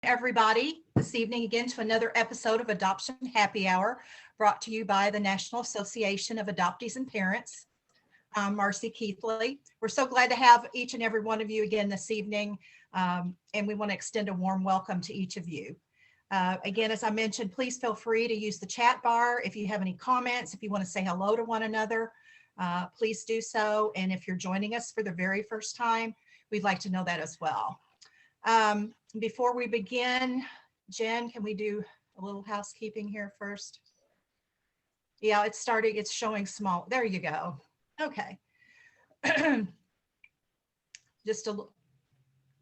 everybody this evening again to another episode of Adoption Happy Hour, brought to you by the National Association of Adoptees and Parents. I'm Marcie Keithley. We're so glad to have each and every one of you again this evening, and we want to extend a warm welcome to each of you. Again, as I mentioned, please feel free to use the chat bar. If you have any comments, if you want to say hello to one another, please do so. And if you're joining us for the very first time, we'd like to know that as well. Before we begin, Jen, can we do a little housekeeping here first? Yeah, it's starting, it's showing small. There you go. Okay. Just a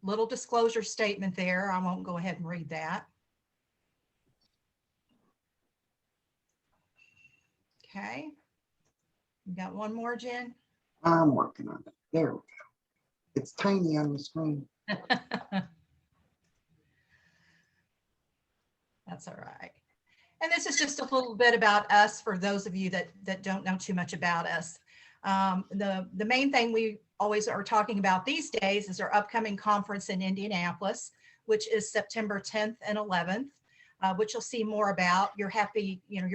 little disclosure statement there. I won't go ahead and read that. Okay. You got one more, Jen? I'm working on it. There we go. It's tiny on the screen. That's all right. And this is just a little bit about us for those of you that don't know too much about us. The main thing we always are talking about these days is our upcoming conference in Indianapolis, which is September 10th and 11th, which you'll see more about. You're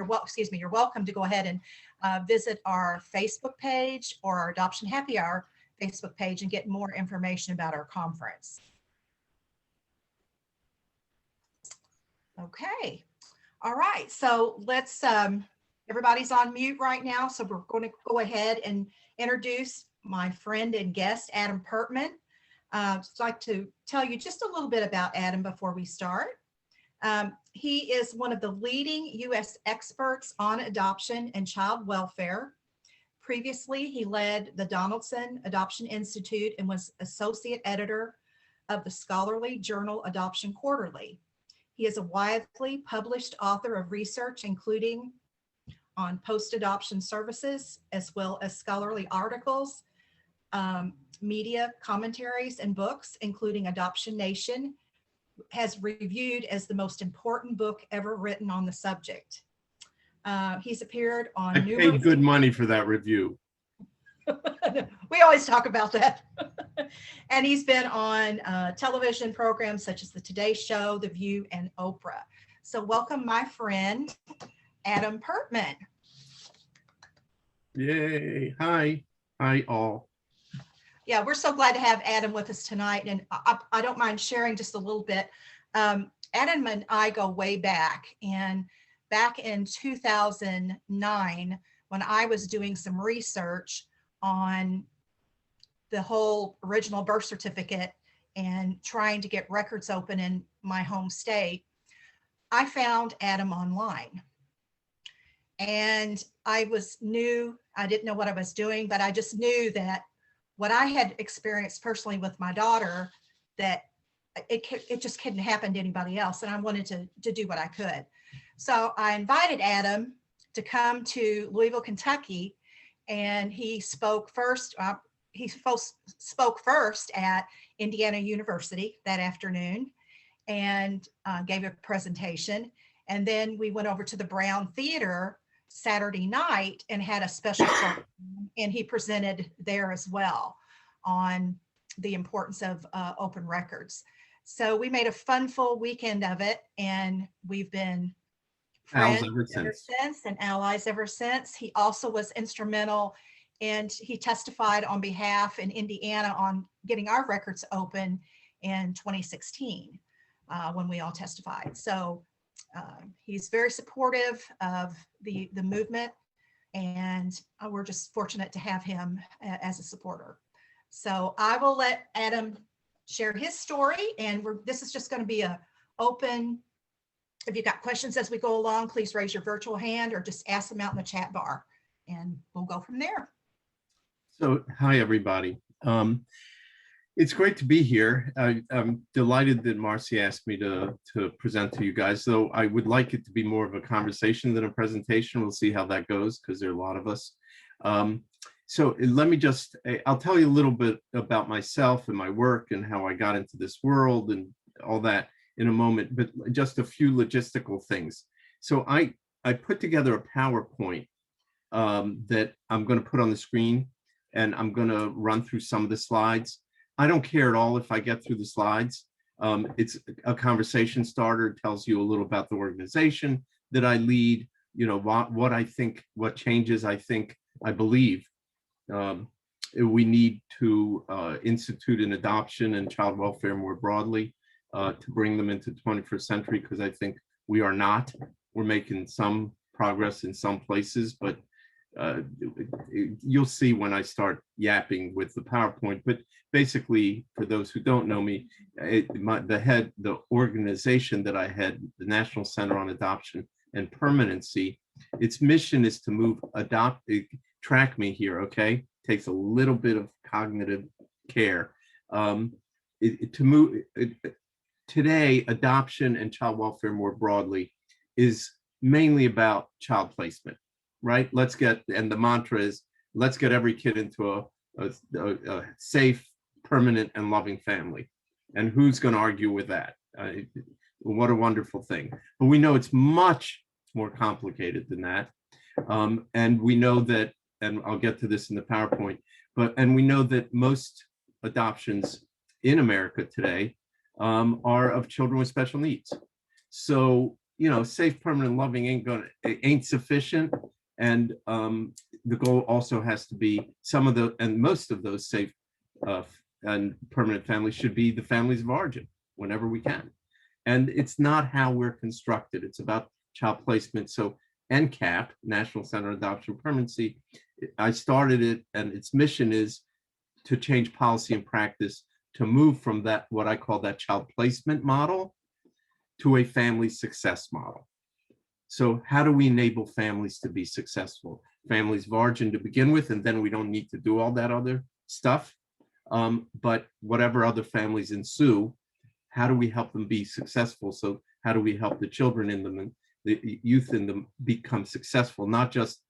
welcome to go ahead and visit our Facebook page or our Adoption Happy Hour Facebook page and get more information about our conference. Okay. All right. So let's, everybody's on mute right now. So we're going to go ahead and introduce my friend and guest, Adam Pertman. I'd like to tell you just a little bit about Adam before we start. He is one of the leading U.S. experts on adoption and child welfare. Previously, he led the Donaldson Adoption Institute and was associate editor of the scholarly journal Adoption Quarterly. He is a widely published author of research, including on post-adoption services, as well as scholarly articles, media commentaries, and books, including Adoption Nation, has reviewed as the most important book ever written on the subject. He's appeared on I paid good money for that review. We always talk about that. And he's been on television programs such as the Today Show, The View, and Oprah. So welcome my friend, Adam Pertman. Yay. Hi. Hi all. Yeah, we're so glad to have Adam with us tonight. And I don't mind sharing just a little bit. Adam and I go way back. And back in 2009, when I was doing some research on the whole original birth certificate and trying to get records open in my home state, I found Adam online. And I was new, I didn't know what I was doing, but I just knew that what I had experienced personally with my daughter, that it just couldn't happen to anybody else. And I wanted to do what I could. So I invited Adam to come to Louisville, Kentucky, and he spoke first. He spoke first at Indiana University that afternoon and gave a presentation. And then we went over to the Brown Theater Saturday night and had a special program, and he presented there as well on the importance of open records. So we made a fun, full weekend of it, and we've been friends ever since and allies ever since. He also was instrumental, and he testified on behalf in Indiana on getting our records open in 2016 when we all testified. So he's very supportive of the movement, and we're just fortunate to have him as a supporter. So I will let Adam share his story, and this is just going to be a open. If you've got questions as we go along, please raise your virtual hand or just ask them out in the chat bar, and we'll go from there. So, hi, everybody. It's great to be here. I'm delighted that Marcie asked me to present to you guys, though I would like it to be more of a conversation than a presentation. We'll see how that goes, because there are a lot of us. So let me just, I'll tell you a little bit about myself and my work and how I got into this world and all that in a moment, but just a few logistical things. So I put together a PowerPoint that I'm going to put on the screen, and I'm going to run through some of the slides. I don't care at all if I get through the slides. It's a conversation starter. It tells you a little about the organization that I lead, you know, what I think, what changes I believe we need to institute in adoption and child welfare more broadly to bring them into the 21st century, because I think we are not. We're making some progress in some places, but you'll see when I start yapping with the PowerPoint. But basically, for those who don't know me, the organization that I head, the National Center on Adoption and Permanency, its mission is to move track me here, okay? Takes a little bit of cognitive care. Today, adoption and child welfare more broadly is mainly about child placement, right? And the mantra is, let's get every kid into a safe, permanent, and loving family. And who's going to argue with that? What a wonderful thing. But we know it's much more complicated than that. And we know that, and I'll get to this in the PowerPoint, and we know that most adoptions in America today are of children with special needs. So, you know, safe, permanent, loving ain't sufficient. And the goal also has to be most of those safe and permanent families should be the families of origin whenever we can. And it's not how we're constructed. It's about child placement. So NCAP, National Center on Adoption and Permanency, I started it, and its mission is to change policy and practice to move from that, what I call that child placement model, to a family success model. So how do we enable families to be successful? Families of origin to begin with, and then we don't need to do all that other stuff. But whatever other families ensue, how do we help them be successful? So how do we help the children in them and the youth in them become successful, not just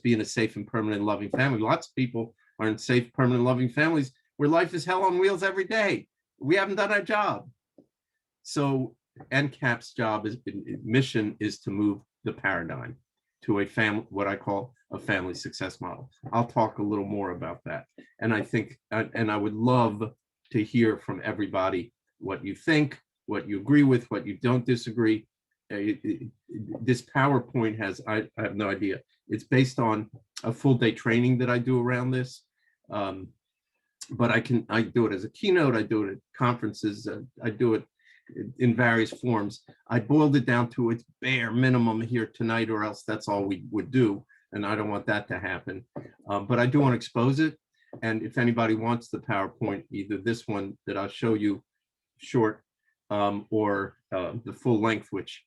being a safe and permanent loving family. Lots of people are in safe, permanent, loving families where life is hell on wheels every day. We haven't done our job. So NCAP's mission is to move the paradigm to a family, what I call a family success model. I'll talk a little more about that. And I think, and I would love to hear from everybody what you think, what you agree with, what you don't disagree. This PowerPoint has, I have no idea. It's based on a full day training that I do around this. But I do it as a keynote, I do it at conferences, I do it in various forms. I boiled it down to its bare minimum here tonight, or else that's all we would do. And I don't want that to happen. But I do want to expose it. And if anybody wants the PowerPoint, either this one that I'll show you short, or the full length, which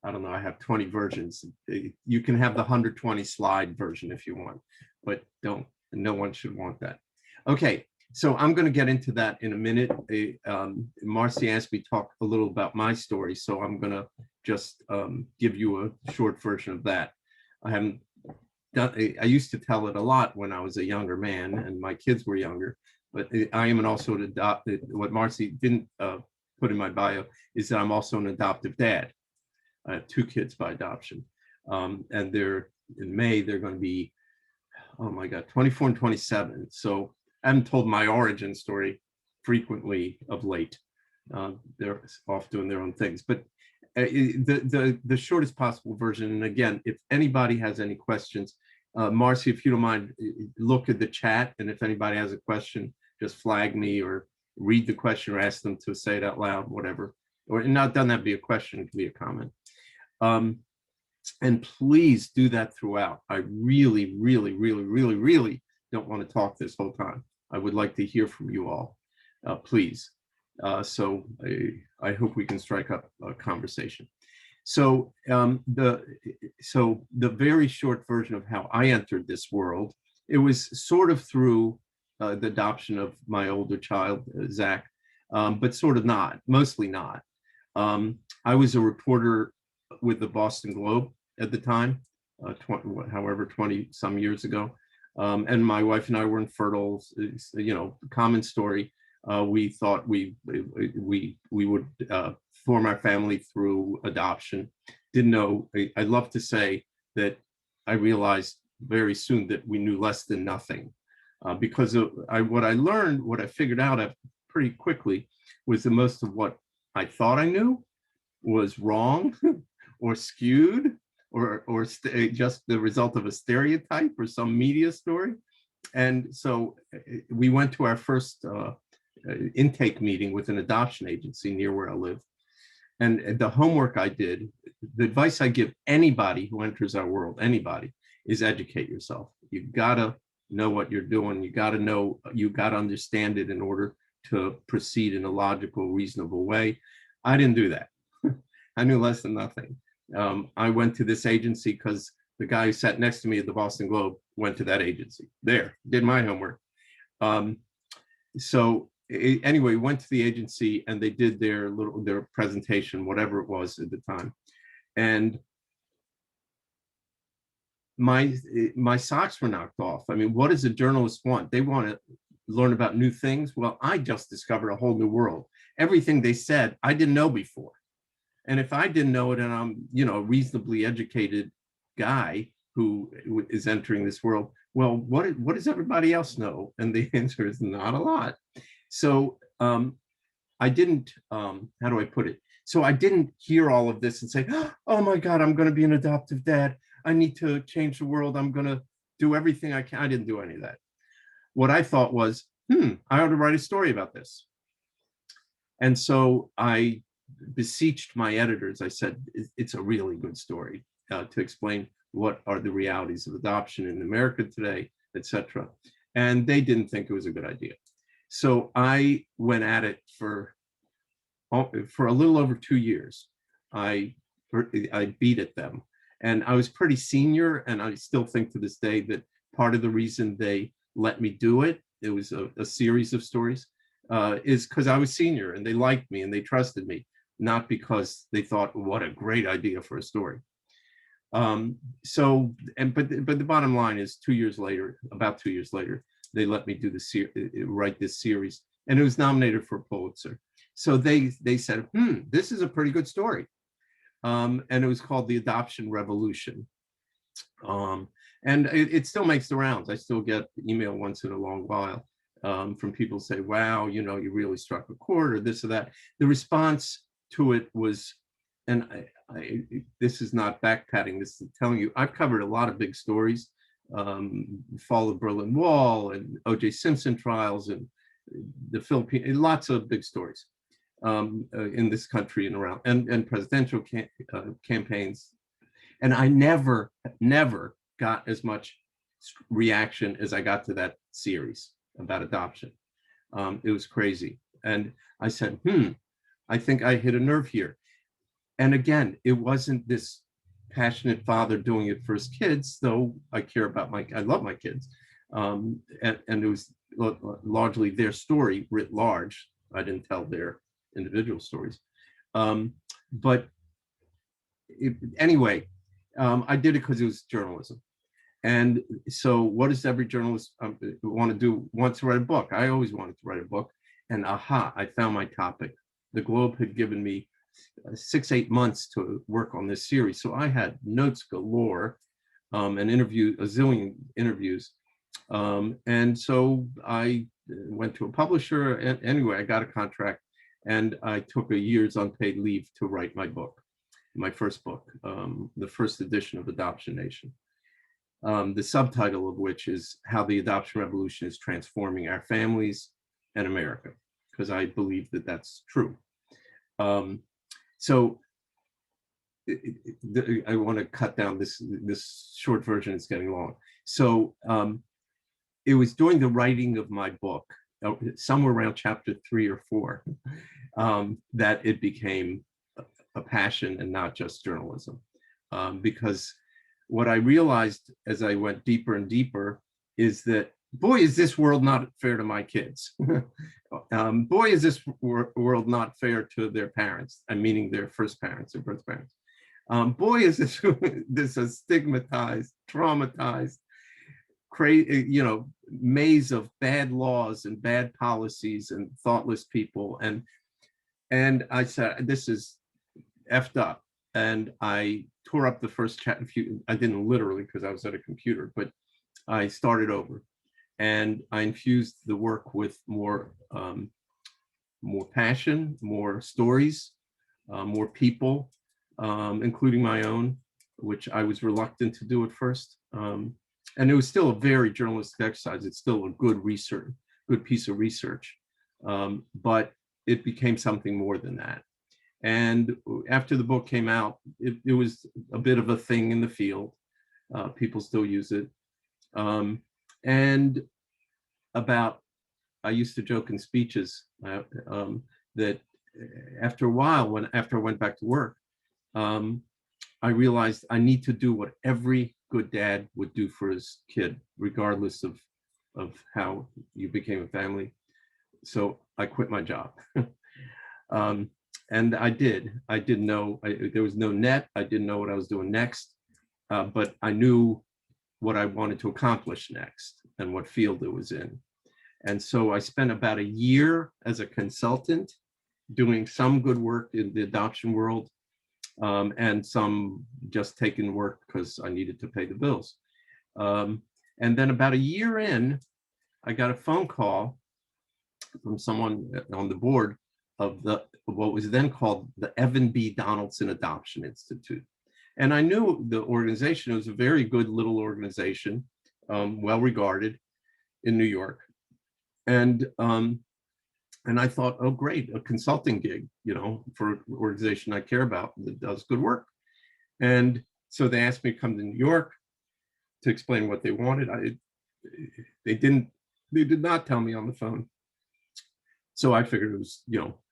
I don't know, I have 20 versions. You can have the 120 slide version if you want, but no one should want that. Okay, so I'm going to get into that in a minute. Marcie asked me to talk a little about my story, so I'm going to just give you a short version of that. I used to tell it a lot when I was a younger man and my kids were younger, but I am also an adopted. What Marcie didn't put in my bio is that I'm also an adoptive dad. I have 2 kids by adoption, and in May they're going to be, oh my God, 24 and 27. So I haven't told my origin story frequently of late. They're off doing their own things, but the shortest possible version. And again, if anybody has any questions, Marcie, if you don't mind, look at the chat, and if anybody has a question, just flag me or read the question or ask them to say it out loud, whatever. Or not done that be a question, it can be a comment. And please do that throughout. I really, really, really, really, really don't want to talk this whole time. I would like to hear from you all, please. So I hope we can strike up a conversation. So the very short version of how I entered this world, it was sort of through the adoption of my older child, Zach, but sort of not, mostly not. I was a reporter with the Boston Globe at the time, 20 some years ago. And my wife and I were infertile, you know, common story. We thought we would form our family through adoption. Didn't know, I'd love to say that I realized very soon that we knew less than nothing, because of what I learned, what I figured out pretty quickly was that most of what I thought I knew was wrong or skewed or just the result of a stereotype or some media story. And so we went to our first intake meeting with an adoption agency near where I live. And the homework I did, the advice I give anybody who enters our world, anybody, is educate yourself. You gotta know what you're doing. You gotta understand it in order to proceed in a logical, reasonable way. I didn't do that. I knew less than nothing. I went to this agency because the guy who sat next to me at the Boston Globe went to that agency. There, did my homework. Anyway, went to the agency and they did their presentation, whatever it was at the time. And my socks were knocked off. I mean, what does a journalist want? They want to learn about new things. Well, I just discovered a whole new world. Everything they said, I didn't know before. And if I didn't know it, and I'm, a reasonably educated guy who is entering this world, well, what does everybody else know? And the answer is not a lot. So I didn't, how do I put it? So I didn't hear all of this and say, oh my God, I'm going to be an adoptive dad. I need to change the world. I'm going to do everything I can. I didn't do any of that. What I thought was, I ought to write a story about this. And so I beseeched my editors. I said, it's a really good story to explain what are the realities of adoption in America today, etc. And they didn't think it was a good idea. So I went at it for a little over 2 years. I beat at them. And I was pretty senior, and I still think to this day that part of the reason they let me do it, it was a series of stories, is because I was senior and they liked me and they trusted me, not because they thought, what a great idea for a story. But the bottom line is 2 years later, about 2 years later, they let me do write this series, and it was nominated for Pulitzer. So they said, this is a pretty good story. And it was called The Adoption Revolution. And it still makes the rounds. I still get email once in a long while from people who say, wow, you really struck a chord, or this or that. The response to it was, and this is not backpatting, this is telling you, I've covered a lot of big stories, Fall of Berlin Wall and O.J. Simpson trials and the Philippines, lots of big stories in this country and around, and presidential campaigns. And I never got as much reaction as I got to that series about adoption. It was crazy. And I said, I think I hit a nerve here. And again, it wasn't this passionate father doing it for his kids, though I love my kids. And it was largely their story writ large. I didn't tell their individual stories. Anyway, I did it because it was journalism. And so what does every journalist want to do? Wants to write a book. I always wanted to write a book. And I found my topic. The Globe had given me 6-8 months to work on this series. So I had notes galore, and a zillion interviews. And so I went to a publisher, and anyway, I got a contract, and I took a year's unpaid leave to write my first book, the first edition of Adoption Nation. The subtitle of which is How the Adoption Revolution is Transforming Our Families and America, because I believe that that's true. So I want to cut down this short version. It's getting long. So it was during the writing of my book, somewhere around chapter 3 or 4, that it became a passion and not just journalism. Because what I realized as I went deeper and deeper is that, boy, is this world not fair to my kids. Boy, is this world not fair to their parents, I'm meaning their first parents, their birth parents. Boy, is this a stigmatized, traumatized, crazy, maze of bad laws and bad policies and thoughtless people. And I said, this is effed up. And I tore up the first chapter. I didn't literally, because I was at a computer, but I started over. And I infused the work with more more passion, more stories, more people, including my own, which I was reluctant to do at first. And it was still a very journalistic exercise. It's still a good piece of research, but it became something more than that. And after the book came out, it was a bit of a thing in the field. People still use it. And I used to joke in speeches that after a while, after I went back to work, I realized I need to do what every good dad would do for his kid, regardless of how you became a family. So I quit my job. And I did. I didn't know, there was no net. I didn't know what I was doing next, but I knew what I wanted to accomplish next and what field it was in. And so I spent about a year as a consultant doing some good work in the adoption world, and some just taking work because I needed to pay the bills. And then about a year in, I got a phone call from someone on the board of what was then called the Evan B. Donaldson Adoption Institute. And I knew the organization. It was a very good little organization, well regarded in New York. And I thought, oh, great, a consulting gig, for an organization I care about that does good work. And so they asked me to come to New York to explain what they wanted. They did not tell me on the phone. So I figured it was,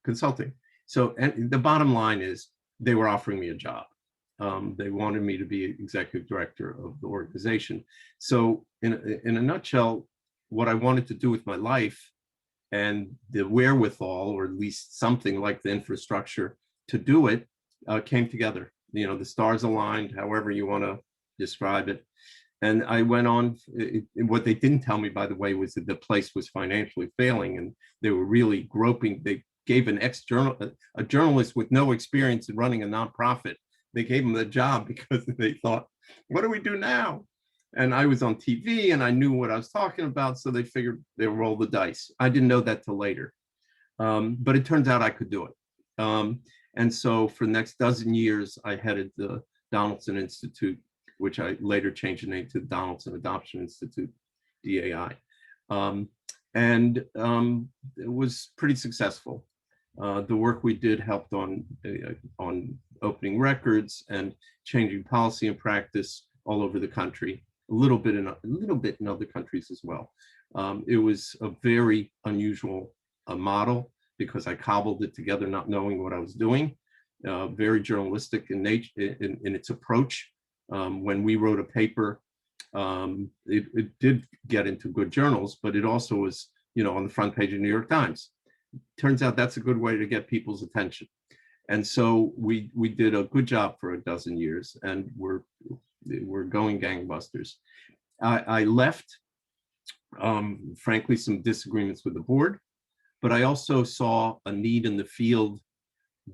consulting. So, and the bottom line is they were offering me a job. They wanted me to be executive director of the organization. So in a nutshell, what I wanted to do with my life and the wherewithal, or at least something like the infrastructure to do it, came together. The stars aligned, however you want to describe it. And I went on. What they didn't tell me, by the way, was that the place was financially failing, and they were really groping. They gave a journalist with no experience in running a nonprofit, they gave him the job because they thought, what do we do now? And I was on TV and I knew what I was talking about, so they figured they would roll the dice. I didn't know that till later, but it turns out I could do it. And so for the next dozen years, I headed the Donaldson Institute, which I later changed the name to Donaldson Adoption Institute, DAI. And it was pretty successful. The work we did helped on opening records and changing policy and practice all over the country, a little bit in other countries as well. It was a very unusual model because I cobbled it together not knowing what I was doing. Very journalistic in nature, in its approach. When we wrote a paper, it did get into good journals, but it also was, on the front page of the New York Times. Turns out that's a good way to get people's attention. And so we did a good job for a dozen years, and we're going gangbusters. I left, frankly, some disagreements with the board, but I also saw a need in the field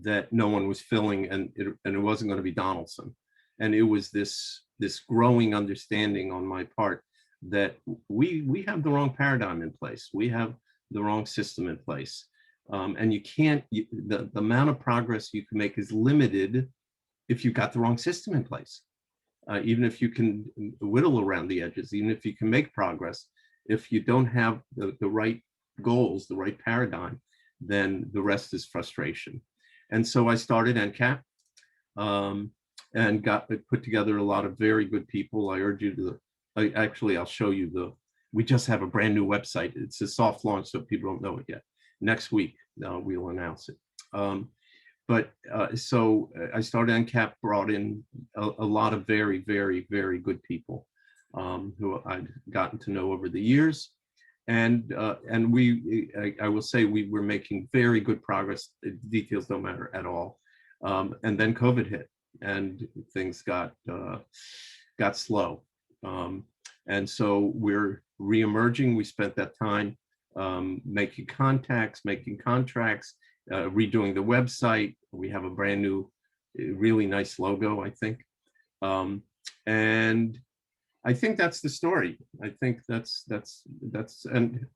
that no one was filling, and it wasn't going to be Donaldson. And it was this growing understanding on my part that we have the wrong paradigm in place. We have the wrong system in place. And you can't, the amount of progress you can make is limited if you've got the wrong system in place. Even if you can whittle around the edges, even if you can make progress, if you don't have the right goals, the right paradigm, then the rest is frustration. And so I started NCAP and put together a lot of very good people. I urge you to, I'll show you we just have a brand new website. It's a soft launch, so people don't know it yet. Next week, we'll announce it. So I started NCAP, brought in a lot of very, very, very good people who I'd gotten to know over the years. And I will say we were making very good progress. The details don't matter at all. And then COVID hit and things got slow. And so we're reemerging. We spent that time making contacts, making contracts, redoing the website. We have a brand new, really nice logo, I think. And I think that's the story. I think that's and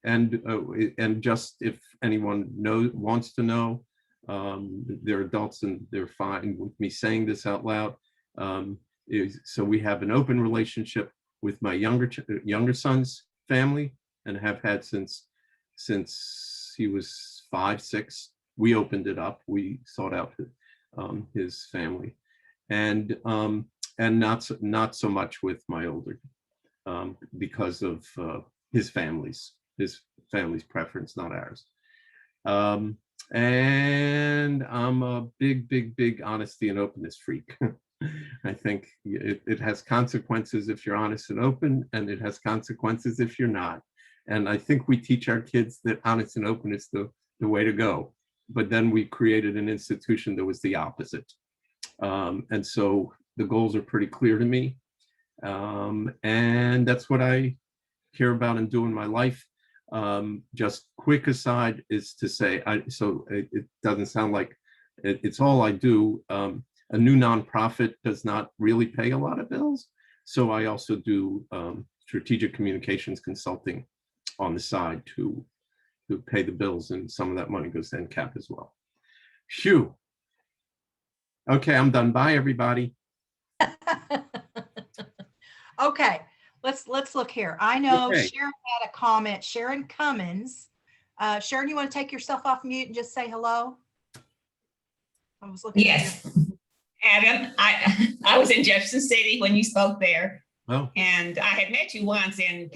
And just if anyone wants to know, they're adults and they're fine with me saying this out loud. So we have an open relationship with my younger son's family, and have had since he was 5, 6. We opened it up. We sought out his family, and not so much with my older, because of his family's preference, not ours. And I'm a big honesty and openness freak. I think it has consequences if you're honest and open, and it has consequences if you're not. And I think we teach our kids that honest and open is the way to go. But then we created an institution that was the opposite. And so the goals are pretty clear to me. And that's what I care about and do in my life. Just quick aside is to say, so it doesn't sound like it's all I do. A new nonprofit does not really pay a lot of bills. So I also do strategic communications consulting on the side to pay the bills, and some of that money goes to NCAP as well. Phew. Okay, I'm done. Bye, everybody. Okay, let's look here. I know Okay. Sharon had a comment. Sharon Cummins. Sharon, you want to take yourself off mute and just say hello? I was looking. Yes, Adam, I was in Jefferson City when you spoke there. Oh. And I had met you once in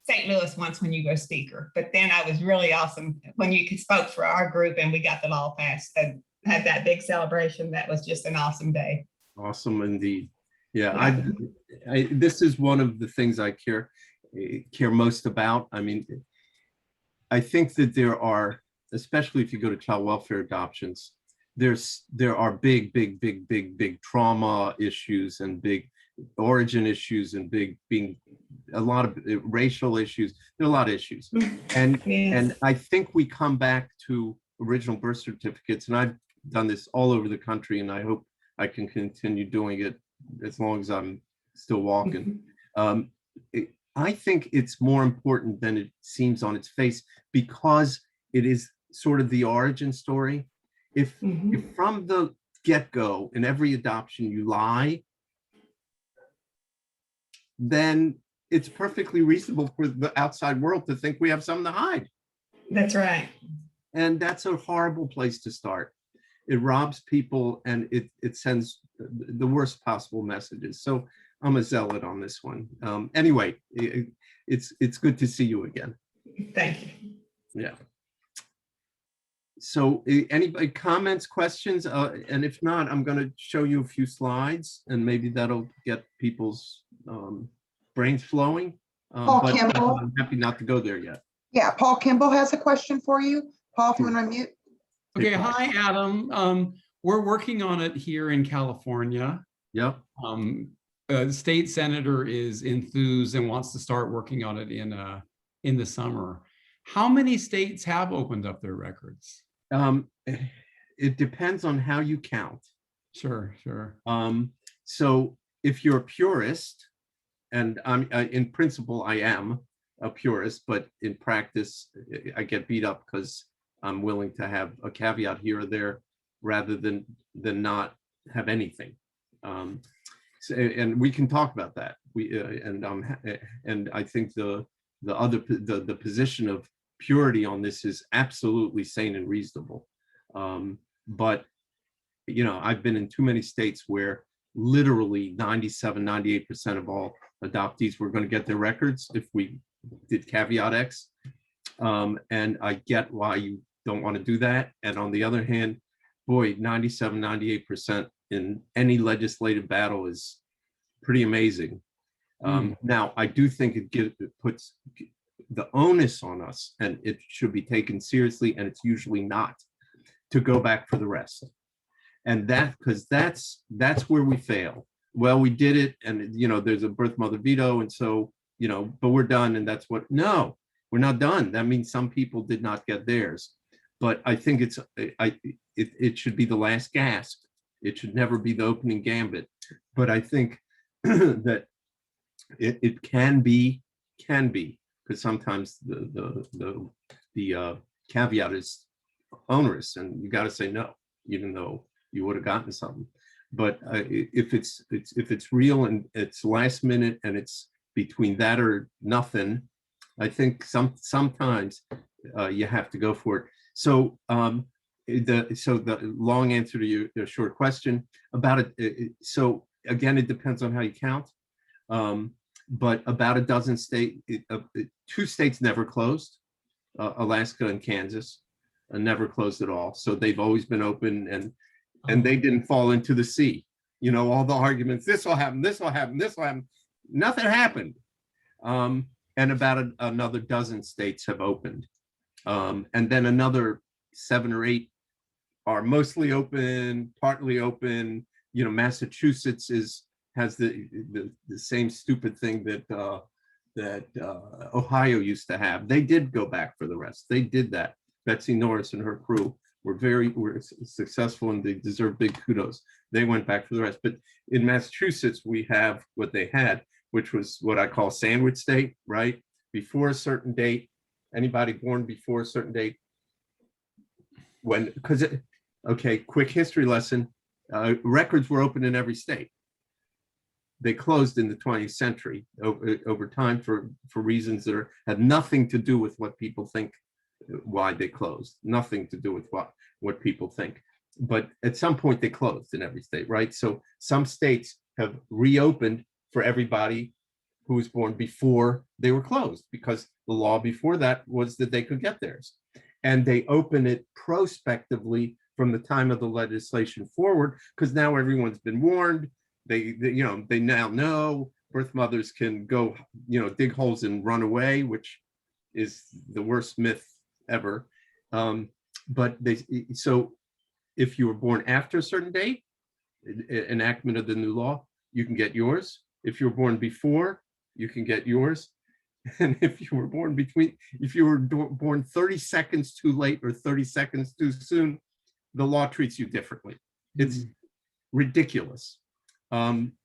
St. Louis once when you were a speaker, but then I was really awesome when you spoke for our group and we got the law passed and had that big celebration. That was just an awesome day. Awesome indeed. Yeah, this is one of the things I care most about. I mean, I think that there are, especially if you go to child welfare adoptions, there are big trauma issues and big origin issues and a lot of racial issues. There are a lot of issues, and Yes. and I think we come back to original birth certificates, and I've done this all over the country, and I hope I can continue doing it as long as I'm still walking. I think it's more important than it seems on its face, because it is sort of the origin story. If from the get-go in every adoption you lie, then it's perfectly reasonable for the outside world to think we have something to hide. That's right. And that's a horrible place to start. It robs people, and it sends the worst possible messages. So I'm a zealot on this one. Anyway, it's good to see you again. Thank you. Yeah. So anybody comments, questions? And if not, I'm going to show you a few slides, and maybe that'll get people's brains flowing. Paul But Kimball. I'm happy not to go there yet. Yeah, Paul Kimball has a question for you. Paul, if you want to unmute. Okay, hi, Adam. We're working on it here in California. Yep. The state senator is enthused and wants to start working on it in the summer. How many states have opened up their records? It depends on how you count. Sure. So if you're a purist, and in principle I am a purist, but in practice I get beat up because I'm willing to have a caveat here or there rather than not have anything. And we can talk about that. And I think the position of purity on this is absolutely sane and reasonable. But I've been in too many states where literally 97-98% of all adoptees were going to get their records if we did caveat X. And I get why you don't want to do that. And on the other hand, boy, 97-98% in any legislative battle is pretty amazing. Now, I do think it puts the onus on us, and it should be taken seriously, and it's usually not, to go back for the rest. And because that's where we fail. Well, we did it, and there's a birth mother veto, and so but we're done, and that's what. No, we're not done. That means some people did not get theirs. But I think it should be the last gasp. It should never be the opening gambit. But I think that it can be because sometimes the caveat is onerous, and you got to say no, even though you would have gotten something. But if it's real and it's last minute and it's between that or nothing, I think sometimes you have to go for it. So the long answer to your short question about it. So again, it depends on how you count. But about a dozen states, 2 states never closed, Alaska and Kansas, never closed at all. So they've always been open, and they didn't fall into the sea. You know, all the arguments, this will happen, this will happen, this will happen. Nothing happened. And about another dozen states have opened. And then another 7 or 8 are mostly open, partly open. You know, Massachusetts has the same stupid thing that Ohio used to have. They did go back for the rest. They did that. Betsy Norris and her crew were successful, and they deserve big kudos. They went back for the rest. But in Massachusetts, we have what they had, which was what I call sandwich state, right? Before a certain date, anybody born before a certain date, okay, quick history lesson, records were open in every state. They closed in the 20th century over time for reasons that had nothing to do with what people think, why they closed, nothing to do with what people think. But at some point they closed in every state, right? So some states have reopened for everybody who was born before they were closed, because the law before that was that they could get theirs. And they open it prospectively from the time of the legislation forward, because now everyone's been warned. They now know birth mothers can go, dig holes and run away, which is the worst myth ever. So if you were born after a certain date, enactment of the new law, you can get yours. If you were born before, you can get yours. And if you were born born 30 seconds too late or 30 seconds too soon, the law treats you differently. It's ridiculous.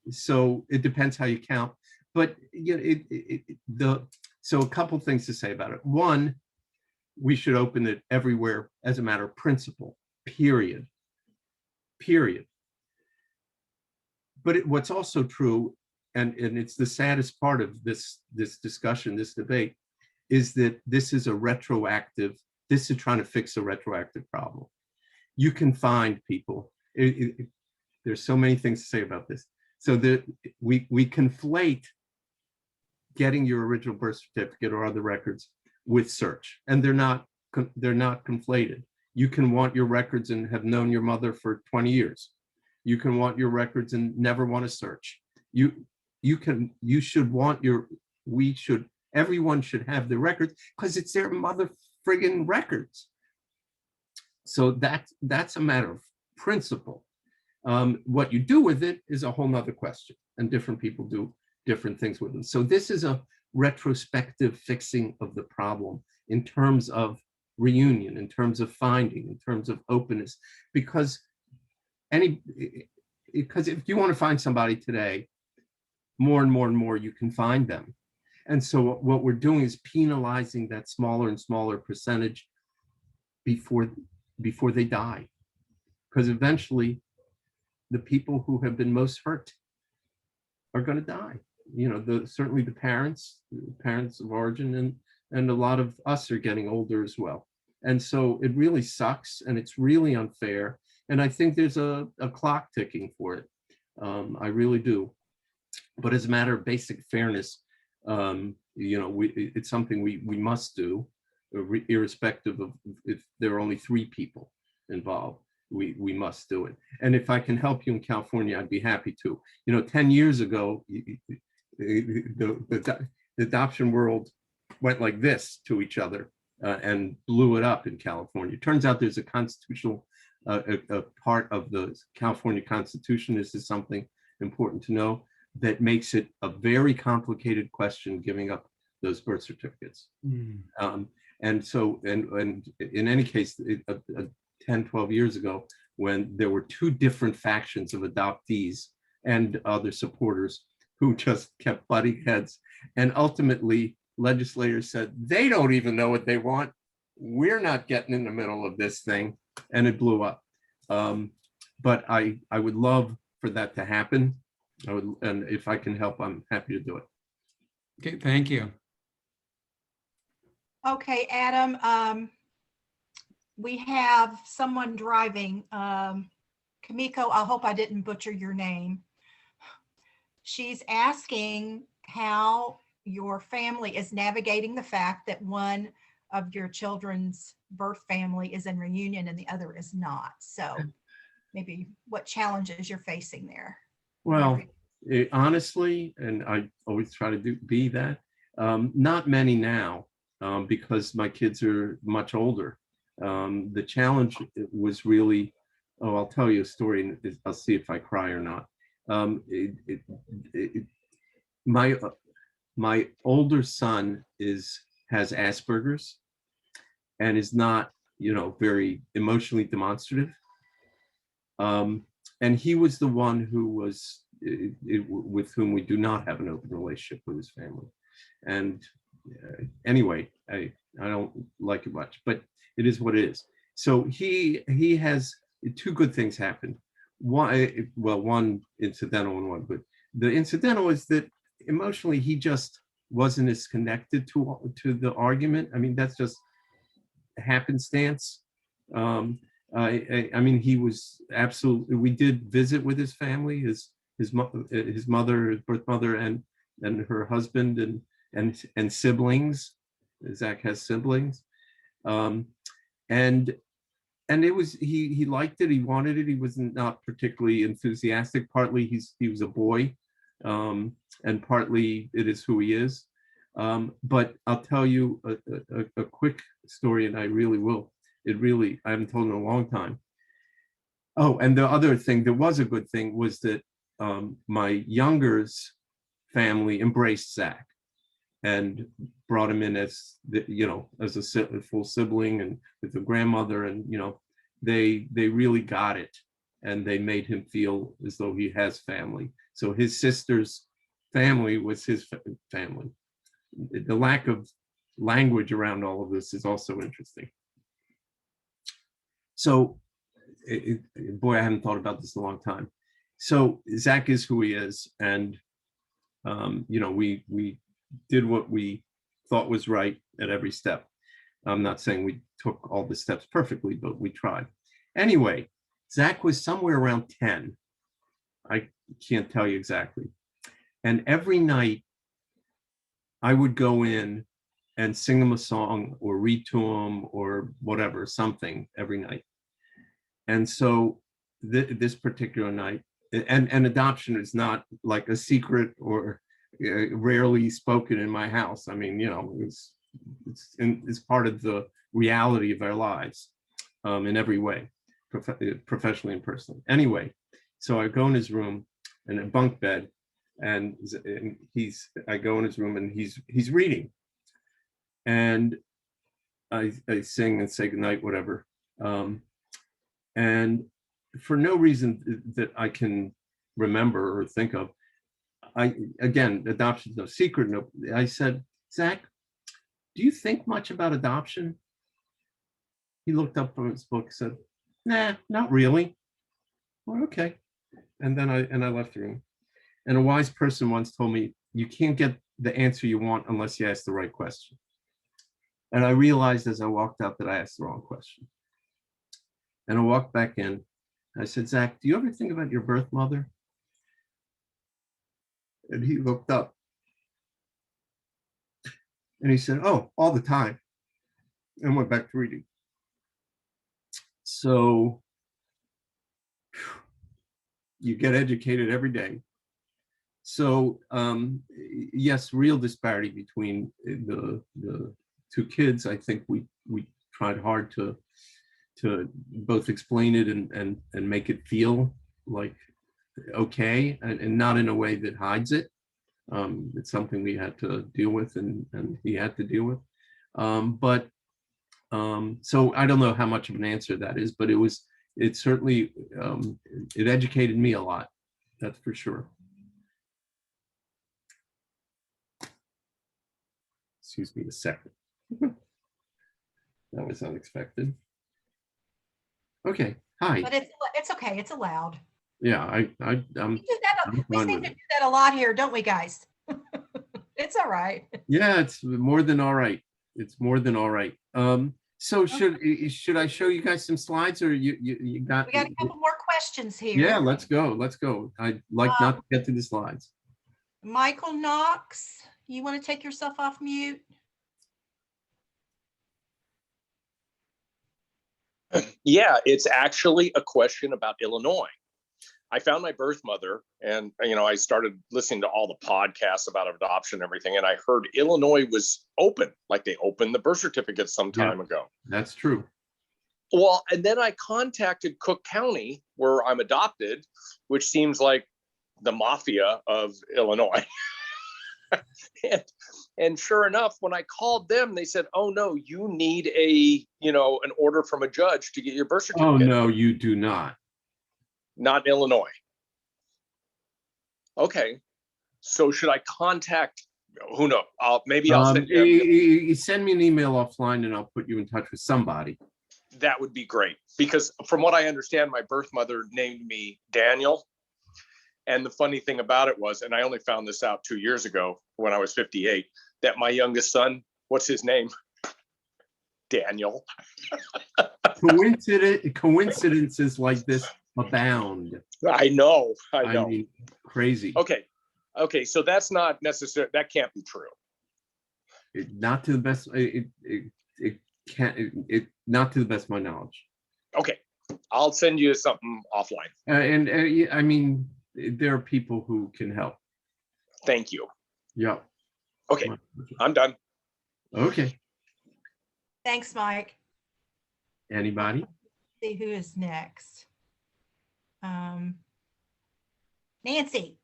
So it depends how you count. But so a couple things to say about it. One, we should open it everywhere as a matter of principle, period. But what's also true, and it's the saddest part of this discussion, this debate, is that this is trying to fix a retroactive problem. You can find people, there's so many things to say about this. So that we conflate getting your original birth certificate or other records with search, and they're not conflated. You can want your records and have known your mother for 20 years. You can want your records and never want to search. Everyone should have their records because it's their mother friggin' records. So that's a matter of principle. What you do with it is a whole nother question, and different people do different things with them. So this is a retrospective fixing of the problem in terms of reunion, in terms of finding, in terms of openness, because if you want to find somebody today, more and more and more you can find them. And so what we're doing is penalizing that smaller and smaller percentage before they die, because eventually the people who have been most hurt are going to die. Certainly the parents of origin, and a lot of us are getting older as well. And so it really sucks, and it's really unfair. And I think there's a clock ticking for it. I really do. But as a matter of basic fairness, it's something we must do, irrespective of if there are only 3 people involved. We must do it. And if I can help you in California, I'd be happy to. 10 years ago, the adoption world went like this to each other and blew it up in California. It turns out there's a constitutional a part of the California Constitution. This is something important to know, that makes it a very complicated question, giving up those birth certificates. And so in any case, 10, 12 years ago, when there were 2 different factions of adoptees and other supporters who just kept butting heads and ultimately legislators said, they don't even know what they want. We're not getting in the middle of this thing, and it blew up. But I would love for that to happen. And if I can help, I'm happy to do it. Okay, thank you. Okay, Adam, we have someone driving. Kamiko, I hope I didn't butcher your name. She's asking how your family is navigating the fact that one of your children's birth family is in reunion and the other is not. So maybe what challenges you're facing there. Well, honestly, and I always try to be that, not many now, because my kids are much older. The challenge was really, I'll tell you a story and I'll see if I cry or not. My older son has Asperger's and is not, very emotionally demonstrative. And he was the one who was with whom we do not have an open relationship with his family. And anyway, I don't like it much, but it is what it is. So he has two good things happen. One incidental and one good. The incidental is that emotionally he just wasn't as connected to the argument. I mean, that's just happenstance. I mean, he was absolutely. We did visit with his family, his mother, his birth mother, and her husband, and siblings. Zach has siblings, and it was he liked it. He wanted it. He was not particularly enthusiastic. Partly he was a boy, and partly it is who he is. But I'll tell you a quick story, and I really will. I haven't told in a long time. Oh, and the other thing that was a good thing was that my younger's family embraced Zach and brought him in as as a full sibling and with a grandmother, and they really got it, and they made him feel as though he has family. So his sister's family was his family. The lack of language around all of this is also interesting. So, boy, I haven't thought about this in a long time. So Zach is who he is, and we did what we thought was right at every step. I'm not saying we took all the steps perfectly, but we tried. Anyway, Zach was somewhere around 10. I can't tell you exactly. And every night I would go in and sing him a song or read to him or whatever, something every night. And so this particular night, and adoption is not like a secret or rarely spoken in my house. I mean, it's part of the reality of our lives in every way, professionally and personally. Anyway, so I go in his room in a bunk bed, and I go in his room and he's reading, and I sing and say goodnight, whatever. And for no reason that I can remember or think of, again, adoption is no secret. No, I said, Zach, do you think much about adoption? He looked up from his book, said, nah, not really. Well, okay. And then I left the room. And a wise person once told me, you can't get the answer you want unless you ask the right question. And I realized as I walked out that I asked the wrong question. And I walked back in. I said, Zach, do you ever think about your birth mother? And he looked up. And he said, oh, all the time. And went back to reading. So you get educated every day. So yes, real disparity between the two kids. I think we tried hard to both explain it and make it feel like okay, and not in a way that hides it. It's something we had to deal with, and he had to deal with. So I don't know how much of an answer that is, but it certainly it educated me a lot. That's for sure. Excuse me a second. That was unexpected. Okay, hi. But it's okay. It's allowed. Yeah, We do that. I'm We fine seem with to it. do that a lot here, don't we, guys? It's all right. Yeah, it's more than all right. It's more than all right. So should I show you guys some slides, or you got? We got a couple more questions here. Yeah, let's go. Let's go. I'd like not to get to the slides. Michael Knox, you want to take yourself off mute? Yeah, it's actually a question about Illinois. I found my birth mother, and I started listening to all the podcasts about adoption and everything, and I heard Illinois was open, like they opened the birth certificate some time ago. That's true. Well, and then I contacted Cook County, where I'm adopted, which seems like the mafia of Illinois. And sure enough, when I called them, they said, "Oh no, you need an order from a judge to get your birth certificate." Oh no, you do not. Not in Illinois. Okay, so should I contact? Who knows? Maybe I'll send you send me an email offline, and I'll put you in touch with somebody. That would be great, because from what I understand, my birth mother named me Daniel. And the funny thing about it was, and I only found this out 2 years ago when I was 58, that my youngest son, what's his name? Daniel. Coincidences like this abound. I know. I mean, crazy. Okay. So that's not necessary. That can't be true. Not to the best. It can't. Not to the best of my knowledge. Okay, I'll send you something offline. I mean, there are people who can help. Thank you. Yeah. Okay, I'm done. Okay. Thanks, Mike. Anybody? See who is next. Nancy.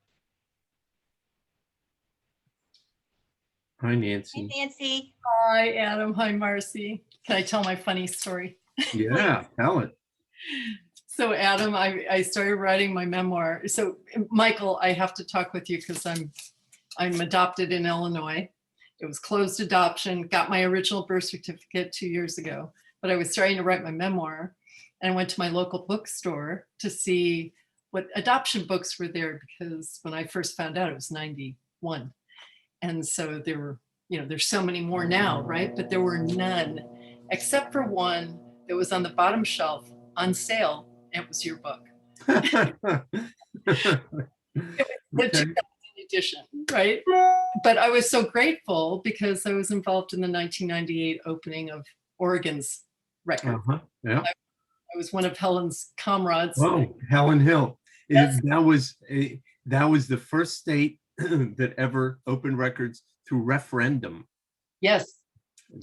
Hi, Hey, Nancy. Nancy. Hi, Adam. Hi, Marcie. Can I tell my funny story? Yeah, tell it. So, Adam, I started writing my memoir. So, Michael, I have to talk with you because I'm adopted in Illinois. It was closed adoption. Got my original birth certificate 2 years ago, but I was starting to write my memoir, and I went to my local bookstore to see what adoption books were there, because when I first found out, it was 91. And so there were, there's so many more now, right? But there were none, except for one that was on the bottom shelf on sale. It was your book. The 2000 edition, right? But I was so grateful because I was involved in the 1998 opening of Oregon's record. Yeah. I was one of Helen's comrades. Oh, Helen Hill. Yes. That was the first state that ever opened records through referendum. Yes.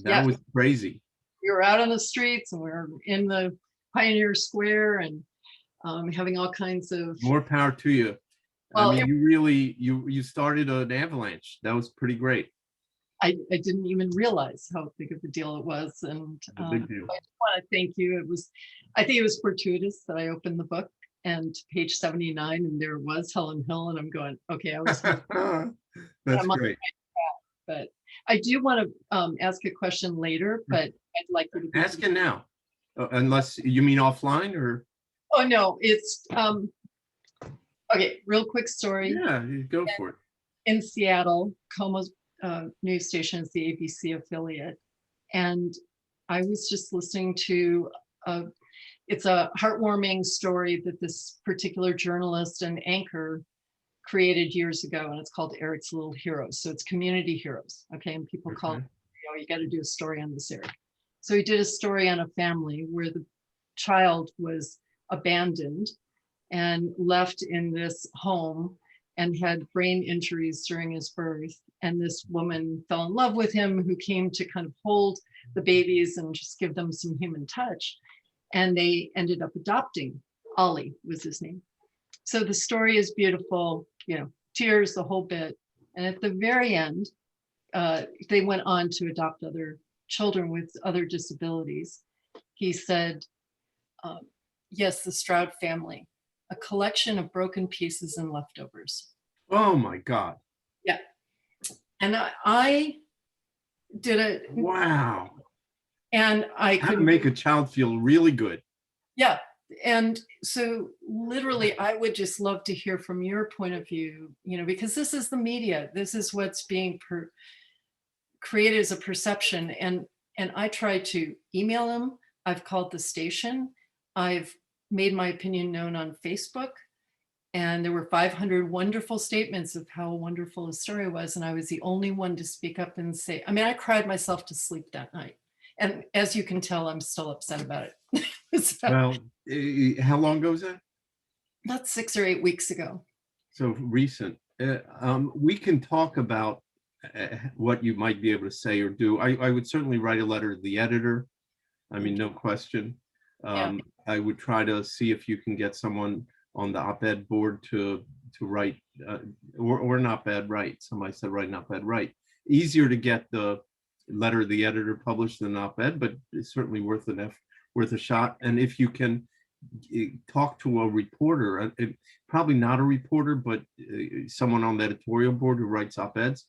That was crazy. We were out on the streets and we were in the Pioneer Square and having all kinds of. More power to you. Well, I mean, you started an avalanche. That was pretty great. I didn't even realize how big of a deal it was, and A big deal. I just want to thank you. I think it was fortuitous that I opened the book and page 79, and there was Helen Hill, and I'm going, okay, I was. That's great. But I do want to ask a question later, but I'd like you to Ask it now, unless you mean offline or. Oh no, it's okay. Real quick story. Yeah, you go for it. In Seattle, Como's news station is the ABC affiliate, and I was just listening to it's a heartwarming story that this particular journalist and anchor created years ago, and it's called Eric's Little Heroes. So it's community heroes, okay? And people call it, you got to do a story on this, Eric. So he did a story on a family where the child was abandoned and left in this home and had brain injuries during his birth. And this woman fell in love with him, who came to kind of hold the babies and just give them some human touch. And they ended up adopting. Ollie was his name. So the story is beautiful, tears, the whole bit. And at the very end, they went on to adopt other children with other disabilities. He said, yes, the Stroud family, a collection of broken pieces and leftovers. Oh my God. Yeah. And I did it, Wow. and I How to could make a child feel really good. Yeah. And so literally, I would just love to hear from your point of view, because this is the media. This is what's being created as a perception. And I try to email them. I've called the station. I've made my opinion known on Facebook. And there were 500 wonderful statements of how wonderful the story was. And I was the only one to speak up and say, I cried myself to sleep that night. And as you can tell, I'm still upset about it. So, Well, how long ago was that? about 6 or 8 weeks ago. So recent. We can talk about what you might be able to say or do. I would certainly write a letter to the editor. No question. I would try to see if you can get someone on the op-ed board to write, or an op-ed write. Somebody said write an op-ed write. Easier to get the letter to the editor published than an op-ed, but it's certainly worth a shot. And if you can talk to a reporter, probably not a reporter, but someone on the editorial board who writes op-eds,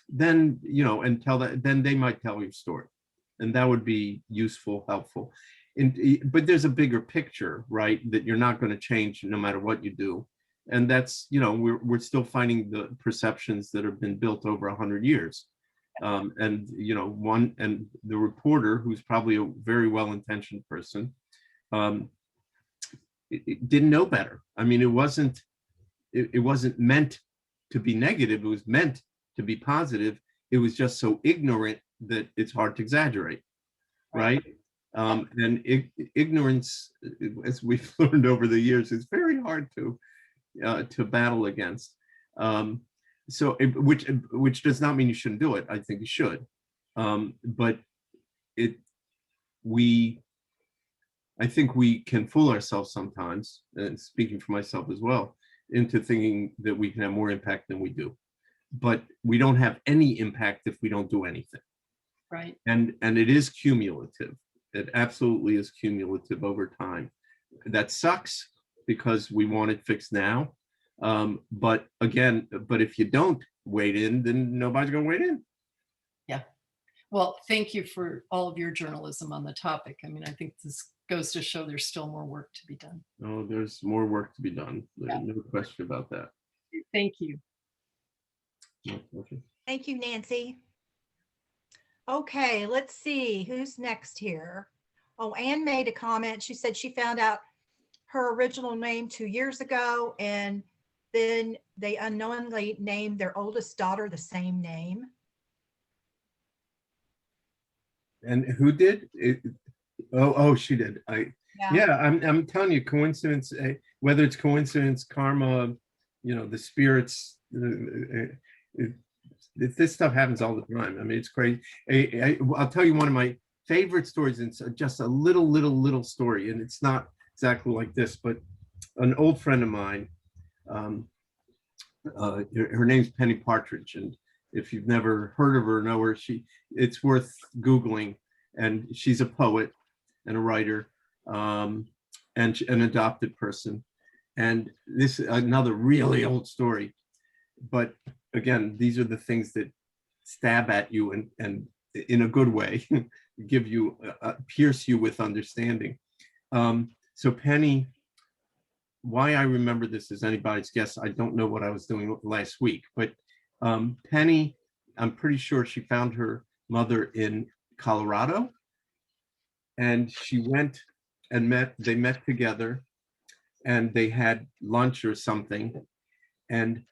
then, and tell that, then they might tell your story. And that would be useful, helpful. But there's a bigger picture, right? That you're not going to change no matter what you do. And that's, we're still finding the perceptions that have been built over 100 years. And the reporter, who's probably a very well-intentioned person, it didn't know better. It wasn't meant to be negative. It was meant to be positive. It was just so ignorant that it's hard to exaggerate, right? And ignorance, as we've learned over the years, is very hard to battle against. Which does not mean you shouldn't do it. I think you should, but I think we can fool ourselves sometimes, and speaking for myself as well, into thinking that we can have more impact than we do. But we don't have any impact if we don't do anything. Right. And it is cumulative. It absolutely is cumulative over time. That sucks because we want it fixed now. But if you don't wade in, then nobody's going to wade in. Yeah. Well, thank you for all of your journalism on the topic. I think this goes to show there's still more work to be done. Oh, there's more work to be done. There's no question about that. Thank you. Okay. Thank you, Nancy. Okay, let's see who's next here. Oh, Anne made a comment. She said she found out her original name 2 years ago, and then they unknowingly named their oldest daughter the same name. And who did it? Oh, she did. I'm telling you, coincidence. Whether it's coincidence, karma, the spirits. This stuff happens all the time. It's crazy. I'll tell you one of my favorite stories, and just a little story, and it's not exactly like this, but an old friend of mine, her name's Penny Partridge, and if you've never heard of her or know her, it's worth Googling. And she's a poet and a writer, and an adopted person. And this is another really old story, but again, these are the things that stab at you and in a good way, give you, pierce you with understanding. So Penny, why I remember this is anybody's guess. I don't know what I was doing last week, but Penny, I'm pretty sure she found her mother in Colorado, and she went and they met together, and they had lunch or something, and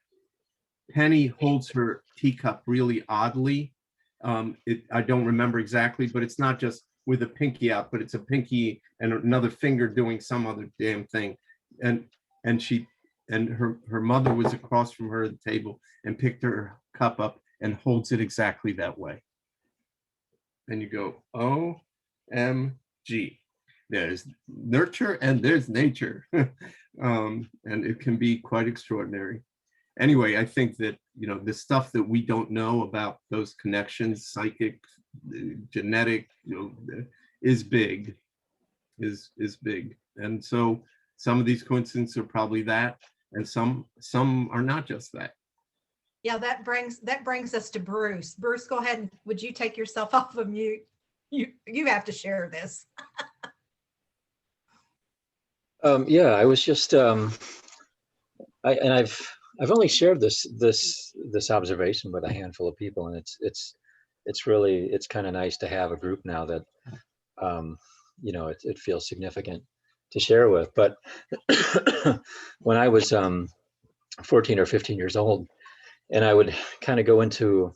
Penny holds her teacup really oddly. I don't remember exactly, but it's not just with a pinky out, but it's a pinky and another finger doing some other damn thing. And her mother was across from her at the table and picked her cup up and holds it exactly that way. And you go, OMG. There's nurture and there's nature. And it can be quite extraordinary. Anyway, I think that, the stuff that we don't know about those connections, psychic, genetic, is big, is big. And so some of these coincidences are probably that, and some are not just that. Yeah, that brings us to Bruce. Bruce, go ahead and would you take yourself off of mute? You have to share this. Yeah, I was just I've only shared this observation with a handful of people, and it's really kind of nice to have a group now that it feels significant to share with. But when I was 14 or 15 years old, and I would kind of go into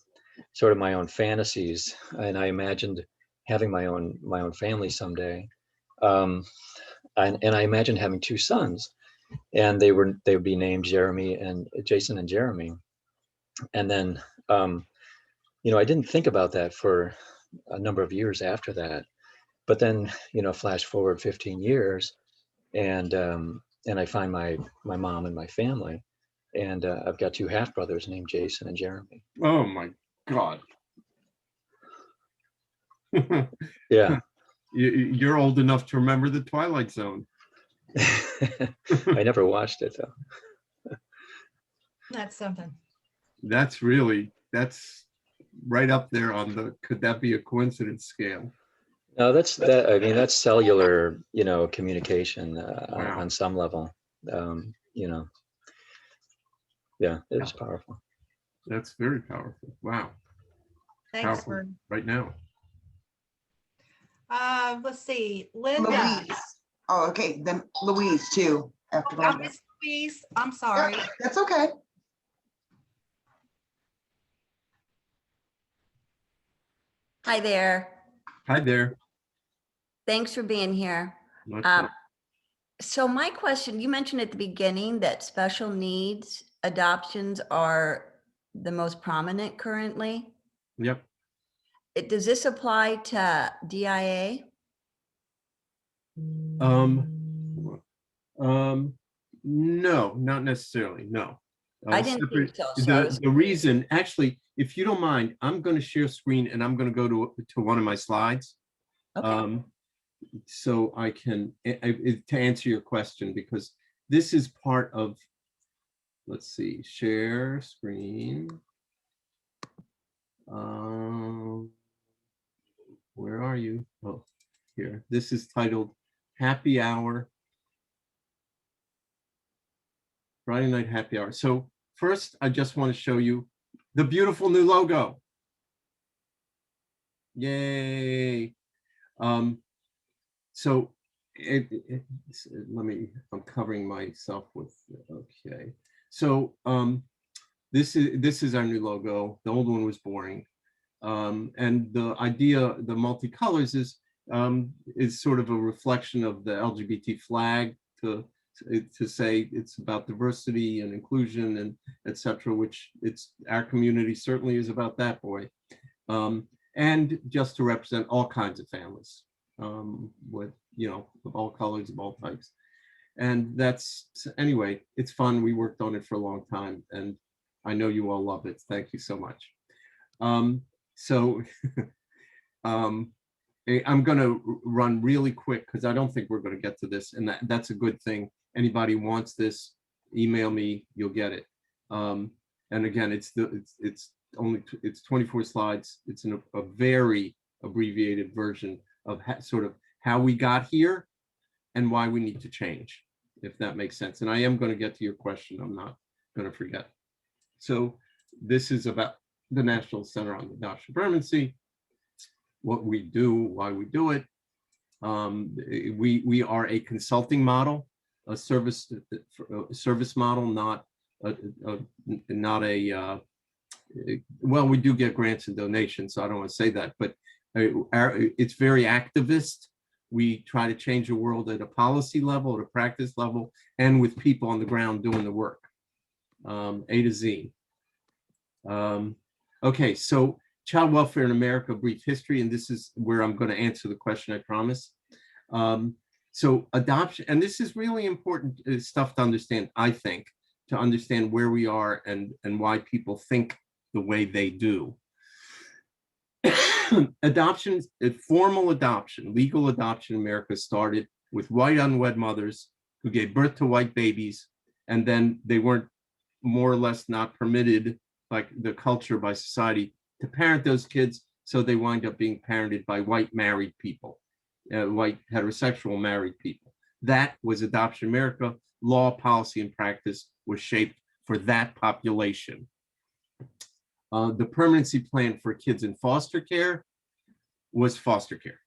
sort of my own fantasies, and I imagined having my own family someday. And I imagined having two sons, and they would be named Jason and Jeremy. And then I didn't think about that for a number of years after that. But then flash forward 15 years, and I find my mom and my family, and I've got two half brothers named Jason and Jeremy. Oh my God. Yeah. You're old enough to remember the Twilight Zone. I never watched it though. That's something. That's right up there on the could that be a coincidence scale. No, that's cellular, communication Wow. on some level. Yeah, it was powerful. That's very powerful. Wow. Thanks Powerful for. right now. Let's see, Linda. Louise. Oh, okay, then Louise too, after I Linda. missed Louise. I'm sorry. Yeah, that's okay. Hi there. Hi there. Thanks for being here. So my question, you mentioned at the beginning that special needs adoptions are the most prominent currently. Yep. Does this apply to DIA? No, not necessarily. No. I didn't think so. So The reason, actually, if you don't mind, I'm going to share screen and I'm going to go to one of my slides. Okay. So I can to answer your question, because this is part of, let's see, share screen. Where are you? Oh, here. This is titled Happy Hour. Friday Night Happy Hour. So first, I just want to show you the beautiful new logo. Yay. So I'm covering myself with, okay. So this is our new logo. The old one was boring. And the idea, the multicolors is sort of a reflection of the LGBT flag to say it's about diversity and inclusion and etc., which our community certainly is about that, boy. And just to represent all kinds of families, with, of all colors, of all types. And that's, anyway, it's fun. We worked on it for a long time, and I know you all love it. Thank you so much. I'm going to run really quick because I don't think we're going to get to this, and that's a good thing. Anybody wants this, email me, you'll get it. And again, it's 24 slides. It's a very abbreviated version of sort of how we got here and why we need to change, if that makes sense. And I am going to get to your question. I'm not going to forget. So this is about the National Center on Adoption and Permanency, what we do, why we do it. We are a consulting model, a service model, not a well, we do get grants and donations, so I don't want to say that, but it's very activist. We try to change the world at a policy level, at a practice level, and with people on the ground doing the work, A to Z. Okay, so child welfare in America, brief history, and this is where I'm going to answer the question, I promise. So adoption, and this is really important stuff to understand, I think, to understand where we are and why people think the way they do. Adoption, formal adoption, legal adoption in America started with white unwed mothers who gave birth to white babies, and then they weren't more or less not permitted by the culture, by society, to parent those kids, so they wind up being parented by white married people, white heterosexual married people. That was Adoption America. Law, policy, and practice was shaped for that population. The permanency plan for kids in foster care was foster care.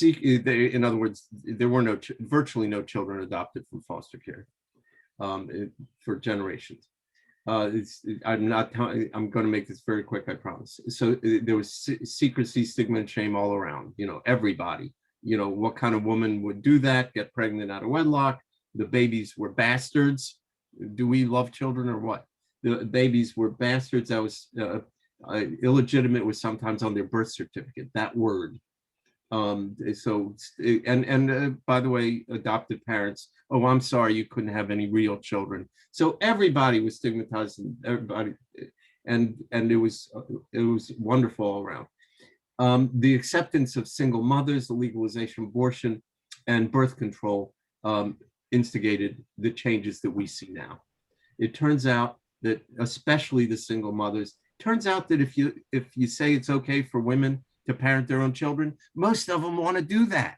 In other words, there were virtually no children adopted from foster care for generations. I'm going to make this very quick, I promise. So there was secrecy, stigma, and shame all around. Everybody. What kind of woman would do that? Get pregnant out of wedlock? The babies were bastards. Do we love children or what? The babies were bastards. That was illegitimate, was sometimes on their birth certificate, that word. By the way, adopted parents, oh, I'm sorry, you couldn't have any real children. So everybody was stigmatized, and everybody, and it was wonderful all around. The acceptance of single mothers, the legalization of abortion, and birth control instigated the changes that we see now. It turns out that, especially the single mothers, turns out that if you say it's okay for women to parent their own children, most of them want to do that.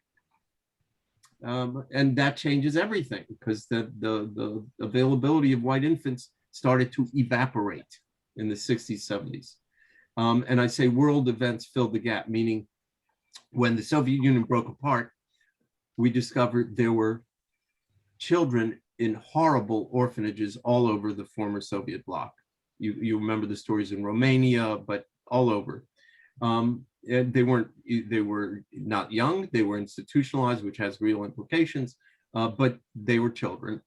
And that changes everything, because the availability of white infants started to evaporate in the 60s, 70s. And I say world events filled the gap, meaning when the Soviet Union broke apart, we discovered there were children in horrible orphanages all over the former Soviet bloc. You remember the stories in Romania, but all over. And they were not young, they were institutionalized, which has real implications, but they were children.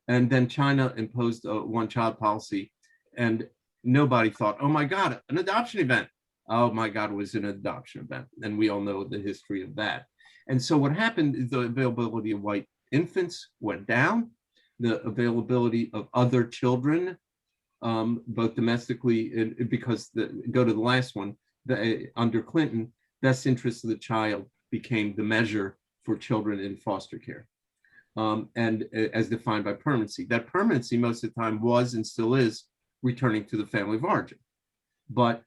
And then China imposed a one-child policy, and nobody thought, oh my God, an adoption event. Oh my God, it was an adoption event. And we all know the history of that. And so what happened is the availability of white infants went down, the availability of other children, both domestically, and because go to the last one, under Clinton, best interest of the child became the measure for children in foster care. And as defined by permanency. That permanency most of the time was and still is returning to the family of origin, but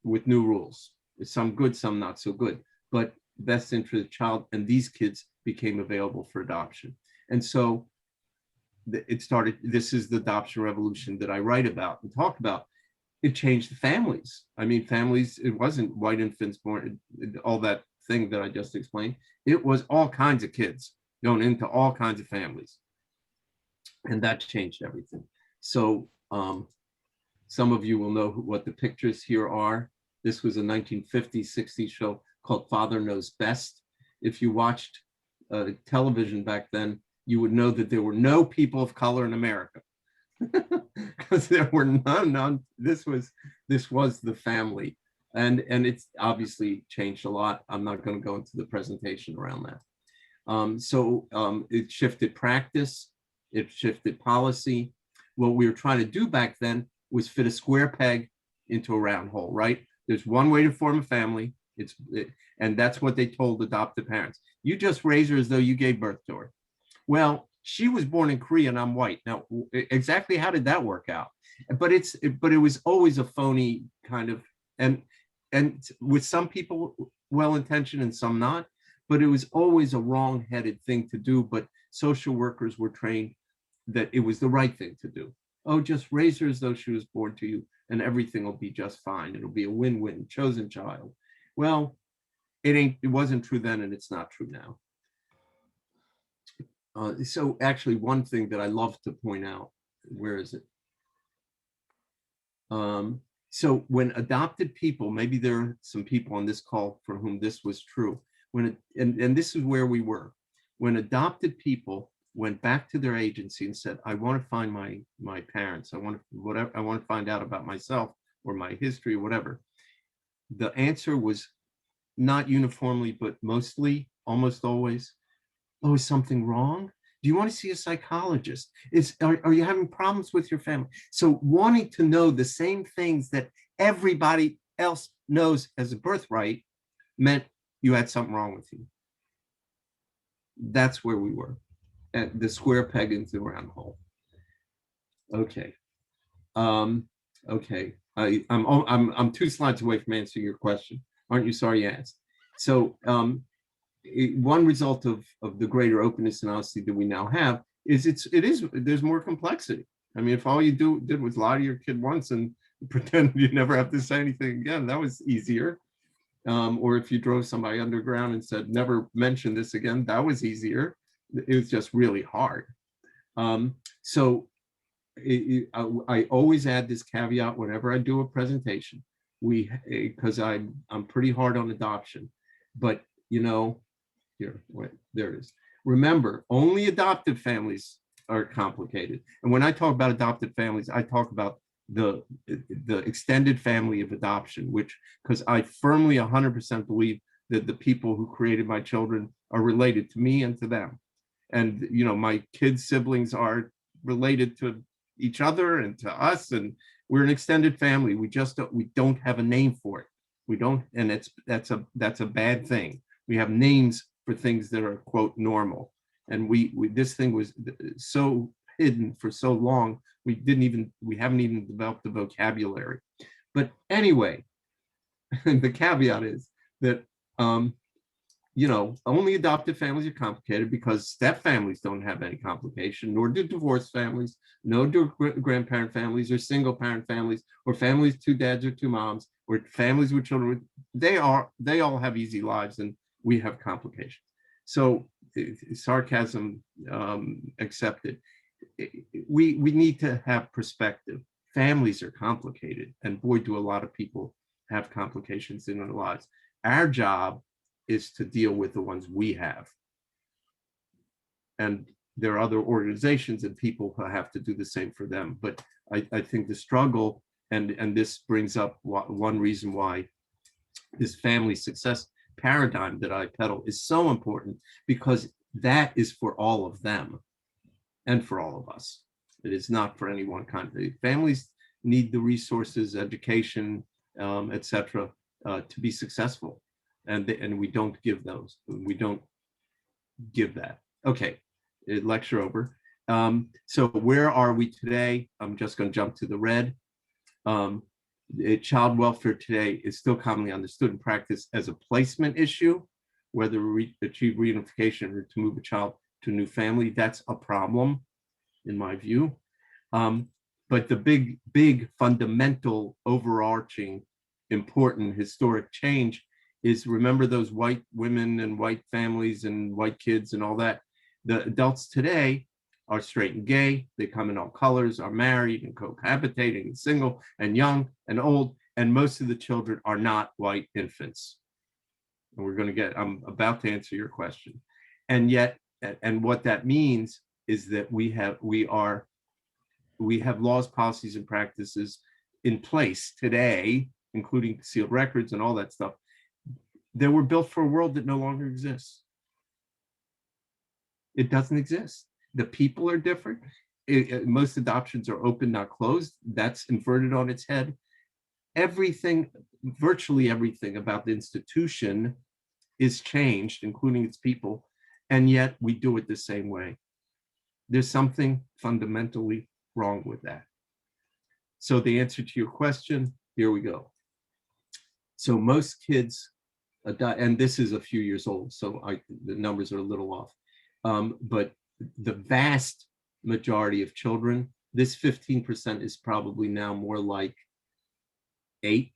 with new rules. Some good, some not so good, but best interest of the child, and these kids became available for adoption. And so it started, this is the adoption revolution that I write about and talk about. It changed the families. I mean, families, it wasn't white infants born, all that thing that I just explained. It was all kinds of kids going into all kinds of families. And that changed everything. So some of you will know what the pictures here are. This was a 1950s, 60s show called Father Knows Best. If you watched television back then, you would know that there were no people of color in America. Because there were none. This was the family, and it's obviously changed a lot. I'm not going to go into the presentation around that. It shifted practice, it shifted policy. What we were trying to do back then was fit a square peg into a round hole, right? There's one way to form a family, and that's what they told adoptive parents. You just raise her as though you gave birth to her. Well, she was born in Korea and I'm white. Now, exactly how did that work out? But it was always a phony kind of, and with some people well-intentioned and some not, but it was always a wrong-headed thing to do. But social workers were trained that it was the right thing to do. Oh, just raise her as though she was born to you and everything will be just fine. It'll be a win-win, chosen child. Well, it wasn't true then and it's not true now. So actually one thing that I love to point out, where is it? So when adopted people, maybe there are some people on this call for whom this was true, and this is where we were, when adopted people went back to their agency and said, I want to find my parents, I want to find out about myself or my history or whatever. The answer was not uniformly, but mostly, almost always, oh, is something wrong? Do you want to see a psychologist? Are you having problems with your family? So wanting to know the same things that everybody else knows as a birthright meant you had something wrong with you. That's where we were, at the square peg into the round hole. Okay. Okay, I'm 2 slides away from answering your question. Aren't you sorry you asked? So one result of the greater openness and honesty that we now have is there's more complexity. I mean, if all you did was lie to your kid once and pretend you never have to say anything again, that was easier. Or if you drove somebody underground and said, never mention this again, that was easier. It was just really hard. So I always add this caveat whenever I do a presentation, because I'm pretty hard on adoption, but here, wait, there it is. Remember, only adoptive families are complicated. And when I talk about adoptive families, I talk about the extended family of adoption, because I firmly 100% believe that the people who created my children are related to me and to them. And, my kids' siblings are related to each other and to us, and we're an extended family. We don't have a name for it. We don't, and that's a bad thing. We have names for things that are, quote, normal. And this thing was so hidden for so long, we haven't even developed the vocabulary. But anyway, the caveat is that only adoptive families are complicated because step families don't have any complication, nor do divorced families, nor do grandparent families or single parent families, or families 2 dads or 2 moms, or families with children. They all have easy lives, and we have complications. So sarcasm accepted. We need to have perspective. Families are complicated, and boy, do a lot of people have complications in their lives. Our job is to deal with the ones we have. And there are other organizations and people who have to do the same for them. But I think the struggle, and this brings up one reason why this family success paradigm that I peddle is so important, because that is for all of them and for all of us. It is not for any one kind. Families need the resources, education, etc., to be successful. And we don't give those. We don't give that. Okay, lecture over. So where are we today? I'm just going to jump to the red. Child welfare today is still commonly understood in practice as a placement issue, whether to achieve reunification or to move a child to a new family. That's a problem, in my view. But the big fundamental, overarching, important historic change is, remember those white women and white families and white kids and all that. The adults today are straight and gay. They come in all colors, are married and cohabitating and single and young and old. And most of the children are not white infants. And I'm about to answer your question. And yet, and what that means is that we have laws, policies, and practices in place today, including concealed records and all that stuff, that were built for a world that no longer exists. It doesn't exist. The people are different. Most adoptions are open, not closed. That's inverted on its head. Everything, virtually everything about the institution is changed, including its people, and yet we do it the same way. There's something fundamentally wrong with that. So the answer to your question, here we go. So most kids, and this is a few years old, so the numbers are a little off, but the vast majority of children, this 15% is probably now more like 8.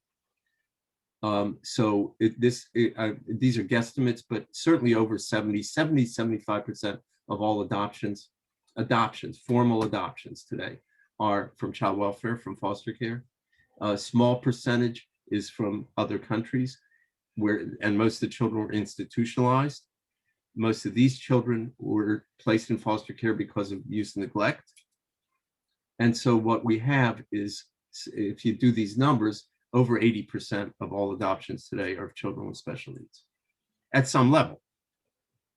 So these are guesstimates, but certainly over 75% of all adoptions, formal adoptions today are from child welfare, from foster care. A small percentage is from other countries, and most of the children were institutionalized. Most of these children were placed in foster care because of abuse and neglect. And so what we have is, if you do these numbers, over 80% of all adoptions today are of children with special needs. At some level,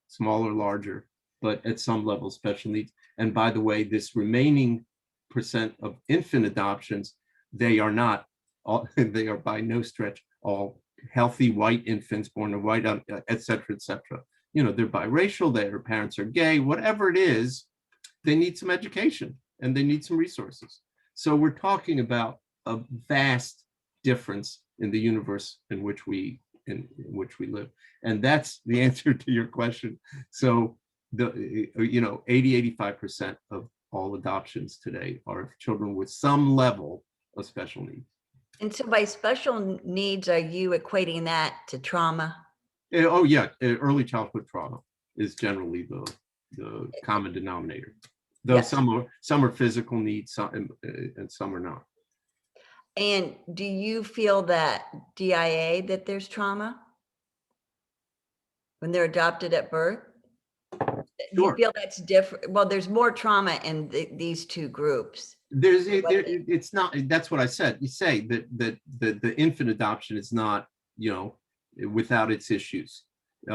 small or larger, but at some level special needs. And by the way, this remaining percent of infant adoptions, they are not all, they are by no stretch all healthy white infants born to white, et cetera, et cetera. They're biracial, their parents are gay, whatever it is, they need some education and they need some resources. So we're talking about a vast difference in the universe in which we live. And that's the answer to your question. So 80-85% of all adoptions today are of children with some level of special needs. And so by special needs, are you equating that to trauma? Oh yeah, early childhood trauma is generally the common denominator. Though Yes. some are physical needs, and some are not. And do you feel that DIA, that there's trauma when they're adopted at birth? Do you Sure. feel that's different? Well, there's more trauma in these two groups. It's not, that's what I said. You say that the infant adoption is not, without its issues.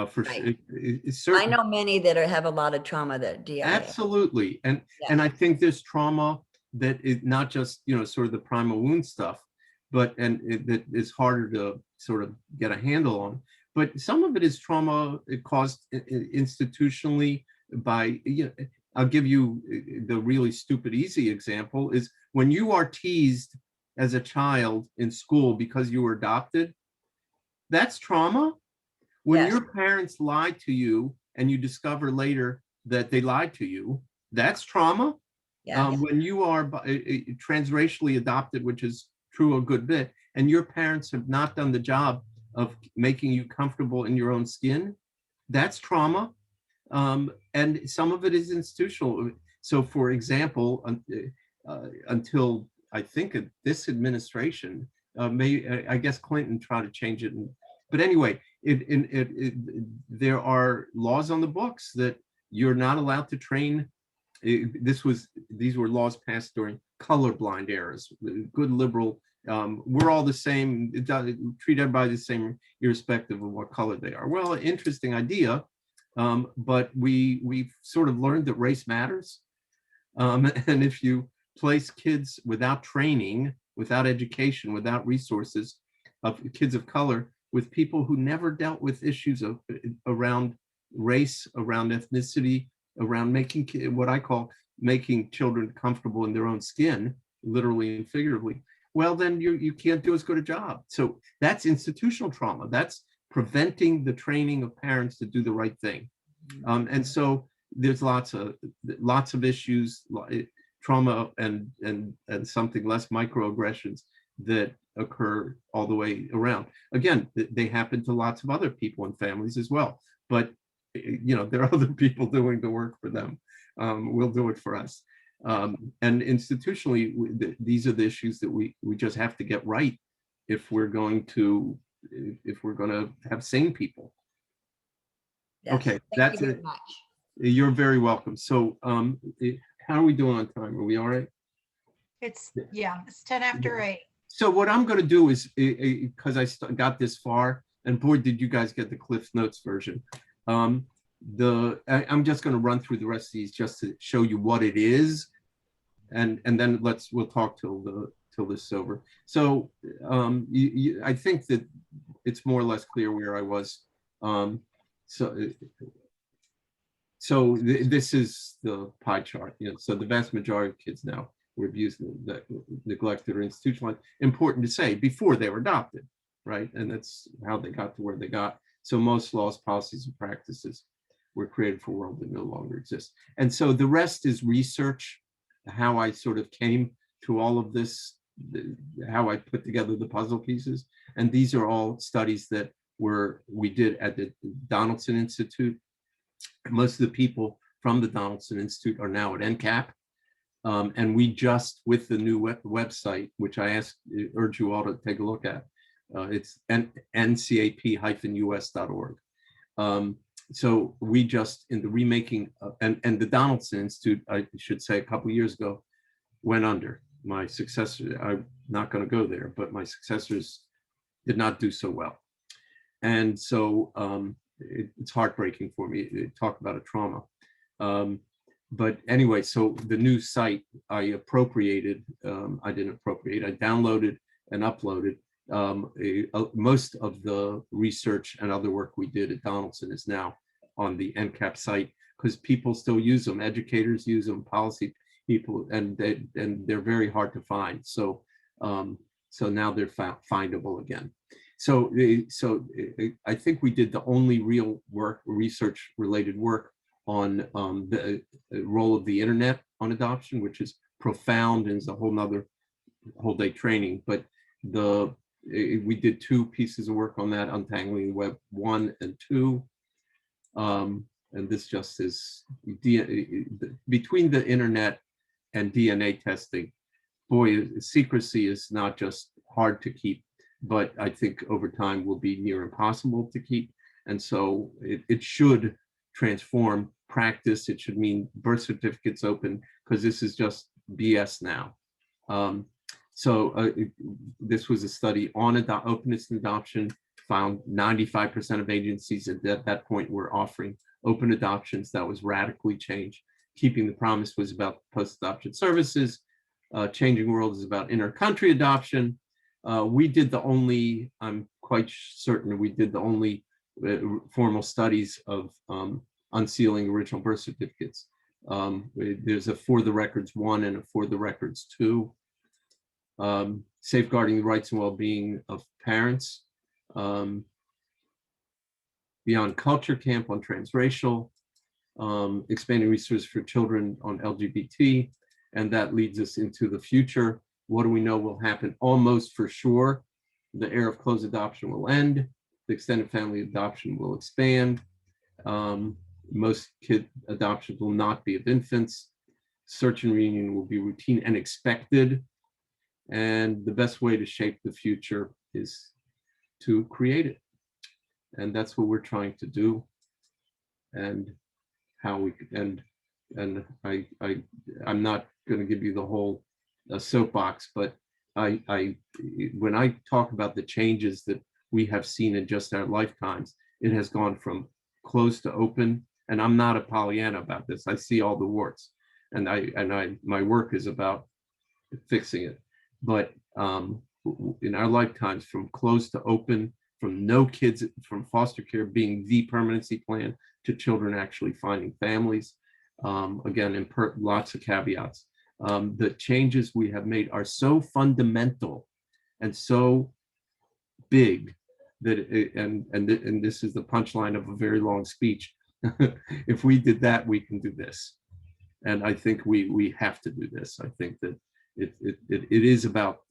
For Right. it's I certain. know many that have a lot of trauma that DIA. Absolutely. And Yeah. I think there's trauma that is not just, sort of the primal wound stuff, but that is harder to sort of get a handle on. But some of it is trauma caused institutionally by, I'll give you the really stupid, easy example is when you are teased as a child in school because you were adopted, that's trauma. When Yes. your parents lie to you and you discover later that they lied to you, that's trauma. Yeah. When you are transracially adopted, which is true a good bit, and your parents have not done the job of making you comfortable in your own skin, that's trauma. And some of it is institutional. So for example, until I think of this administration, I guess Clinton tried to change it. But anyway, there are laws on the books that you're not allowed to train. These were laws passed during colorblind eras. Good liberal, we're all the same, treat everybody the same, irrespective of what color they are. Well, interesting idea, but we've sort of learned that race matters. And if you place kids without training, without education, without resources, of kids of color with people who never dealt with issues around race, around ethnicity, around making what I call making children comfortable in their own skin, literally and figuratively, well, then you can't do as good a job. So that's institutional trauma. That's preventing the training of parents to do the right thing. And so there's lots of issues, trauma and something less, microaggressions that occur all the way around. Again, they happen to lots of other people and families as well. But there are other people doing the work for them. We'll do it for us. And institutionally, these are the issues that we just have to get right if we're going to have sane people. Yes. Okay, Thank that's you it. very much. You're very welcome. So how are we doing on time? Are we all right? It's 10 after 8. So what I'm going to do is, because I got this far, and boy, did you guys get the Cliff Notes version. I'm just going to run through the rest of these just to show you what it is, and then we'll talk till this is over. So I think that it's more or less clear where I was. So this is the pie chart. So the vast majority of kids now were abused, neglected, or institutionalized. Important to say, before they were adopted, right? And that's how they got to where they got. So most laws, policies, and practices were created for a world that no longer exists. And so the rest is research, how I sort of came to all of this, how I put together the puzzle pieces. And these are all studies that we did at the Donaldson Institute. Most of the people from the Donaldson Institute are now at NCAP. And we just, with the new website, which I urge you all to take a look at, it's ncap-us.org. So we just, in the remaking, and the Donaldson Institute, I should say, a couple of years ago, went under. My successor, I'm not going to go there, but my successors did not do so well. And so it's heartbreaking for me to talk about a trauma. But anyway, so the new site I appropriated, I didn't appropriate, I downloaded and uploaded. Most of the research and other work we did at Donaldson is now on the NCAP site because people still use them, educators use them, policy, people, and they're very hard to find. So so now they're findable again. So I think we did the only real work, research related work on the role of the internet on adoption, which is profound and is a whole day training. But we did 2 pieces of work on that, Untangling the Web 1 and 2. And this just is between the internet and DNA testing. Boy, secrecy is not just hard to keep, but I think over time will be near impossible to keep. And so it should transform practice. It should mean birth certificates open, because this is just BS now. This was a study on openness in adoption, found 95% of agencies at that point were offering open adoptions. That was radically changed. Keeping the Promise was about post-adoption services. Changing World is about inter-country adoption. We did the only, I'm quite certain we did the only formal studies of unsealing original birth certificates. There's a For the Records 1 and a For the Records 2. Safeguarding the rights and well-being of parents. Beyond Culture Camp on transracial. Expanding resources for children on LGBT. And that leads us into the future. What do we know will happen? Almost for sure, the era of closed adoption will end. The extended family adoption will expand. Most kid adoptions will not be of infants. Search and reunion will be routine and expected. And the best way to shape the future is to create it. And that's what we're trying to do. And how we, and I'm not going to give you the whole soapbox, but when I talk about the changes that we have seen in just our lifetimes, it has gone from closed to open. And I'm not a Pollyanna about this. I see all the warts, and my work is about fixing it. But in our lifetimes, from closed to open, from no kids, from foster care being the permanency plan to children actually finding families. Again, lots of caveats. The changes we have made are so fundamental and so big that, and this is the punchline of a very long speech. If we did that, we can do this. And I think we have to do this. I think that it is about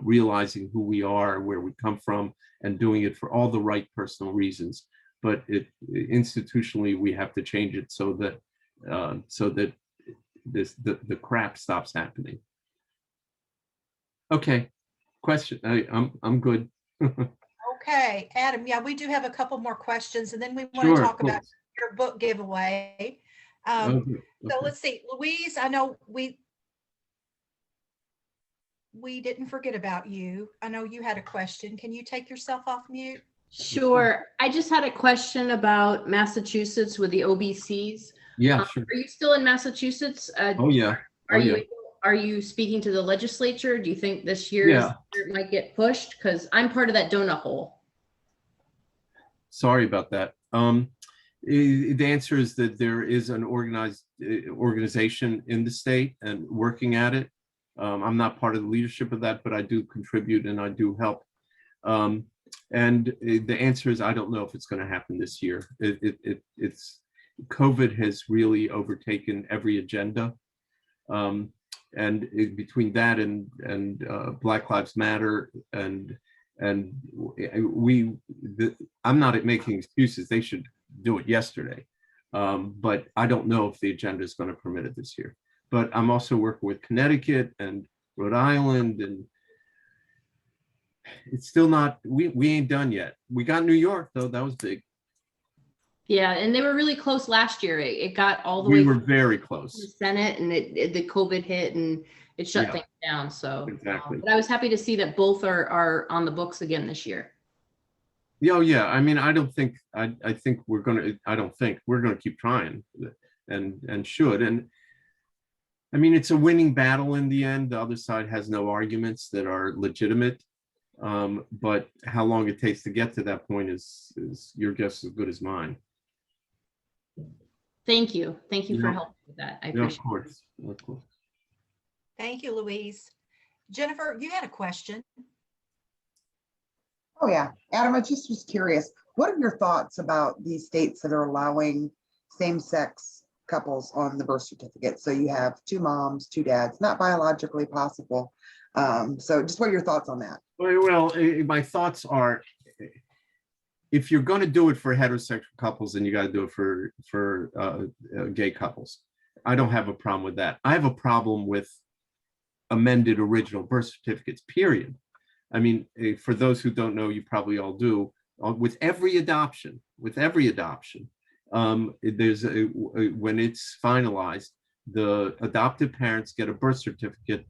realizing who we are, where we come from, and doing it for all the right personal reasons. But institutionally, we have to change it so that the crap stops happening. Okay, question. I'm good. Okay, Adam. Yeah, we do have a couple more questions, and then we want to talk about your book giveaway. So let's see, Louise. I know we didn't forget about you. I know you had a question. Can you take yourself off mute? Sure. I just had a question about Massachusetts with the OBCs. Yeah, sure. Are you still in Massachusetts? Oh yeah. Are you speaking to the legislature? Do you think this year it might get pushed? Because I'm part of that donut hole. Sorry about that. The answer is that there is an organized organization in the state and working at it. I'm not part of the leadership of that, but I do contribute and I do help. And the answer is, I don't know if it's going to happen this year. It's COVID has really overtaken every agenda. And between that and Black Lives Matter and I'm not making excuses. They should do it yesterday. But I don't know if the agenda is going to permit it this year. But I'm also working with Connecticut and Rhode Island, and it's still not, we ain't done yet. We got New York though, that was big. Yeah, and they were really close last year. It got all the way. We were very close. To the Senate, and the COVID hit and it shut things down. So exactly. But I was happy to see that both are on the books again this year. Yeah, yeah. I mean, I think we're gonna keep trying, and should. And I mean, it's a winning battle in the end. The other side has no arguments that are legitimate. But how long it takes to get to that point is your guess as good as mine. Thank you. Thank you for helping with that. I appreciate it. Of course. Thank you, Louise. Jennifer, you had a question. Oh, yeah. Adam, I just was curious. What are your thoughts about these states that are allowing same-sex couples on the birth certificate? So you have two moms, two dads, not biologically possible. So just what are your thoughts on that? Well, my thoughts are, if you're going to do it for heterosexual couples, then you got to do it for gay couples. I don't have a problem with that. I have a problem with amended original birth certificates, period. I mean, for those who don't know, you probably all do. With every adoption, there's when it's finalized, the adoptive parents get a birth certificate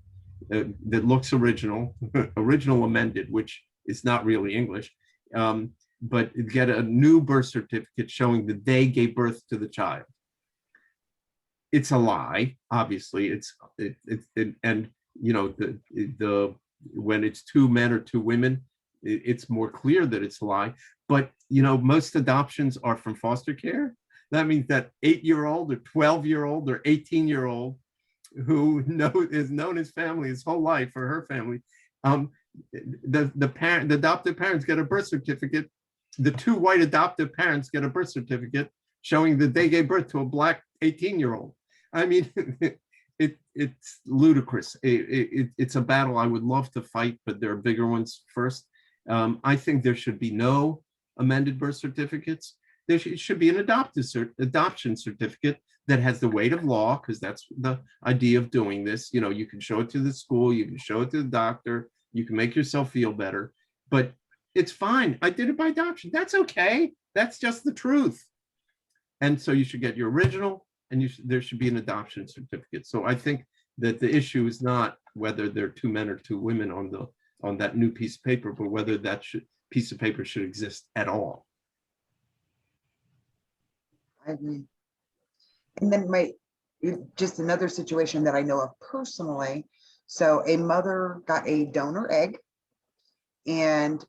that looks original, original amended, which is not really English, but get a new birth certificate showing that they gave birth to the child. It's a lie, obviously. And you know, when it's two men or two women, it's more clear that it's a lie. But you know, most adoptions are from foster care. That means that 8-year-old or 12-year-old or 18-year-old who is known his family his whole life, or her family, the adoptive parents get a birth certificate. The two white adoptive parents get a birth certificate showing that they gave birth to a black 18-year-old. I mean, it's ludicrous. It's a battle I would love to fight, but there are bigger ones first. I think there should be no amended birth certificates. There should be an adoption certificate that has the weight of law, because that's the idea of doing this. You know, you can show it to the school, you can show it to the doctor, you can make yourself feel better, but it's fine. I did it by adoption. That's okay. That's just the truth. And so you should get your original, and there should be an adoption certificate. So I think that the issue is not whether they're two men or two women on that new piece of paper, but whether that piece of paper should exist at all. I agree. And then just another situation that I know of personally. So a mother got a donor egg and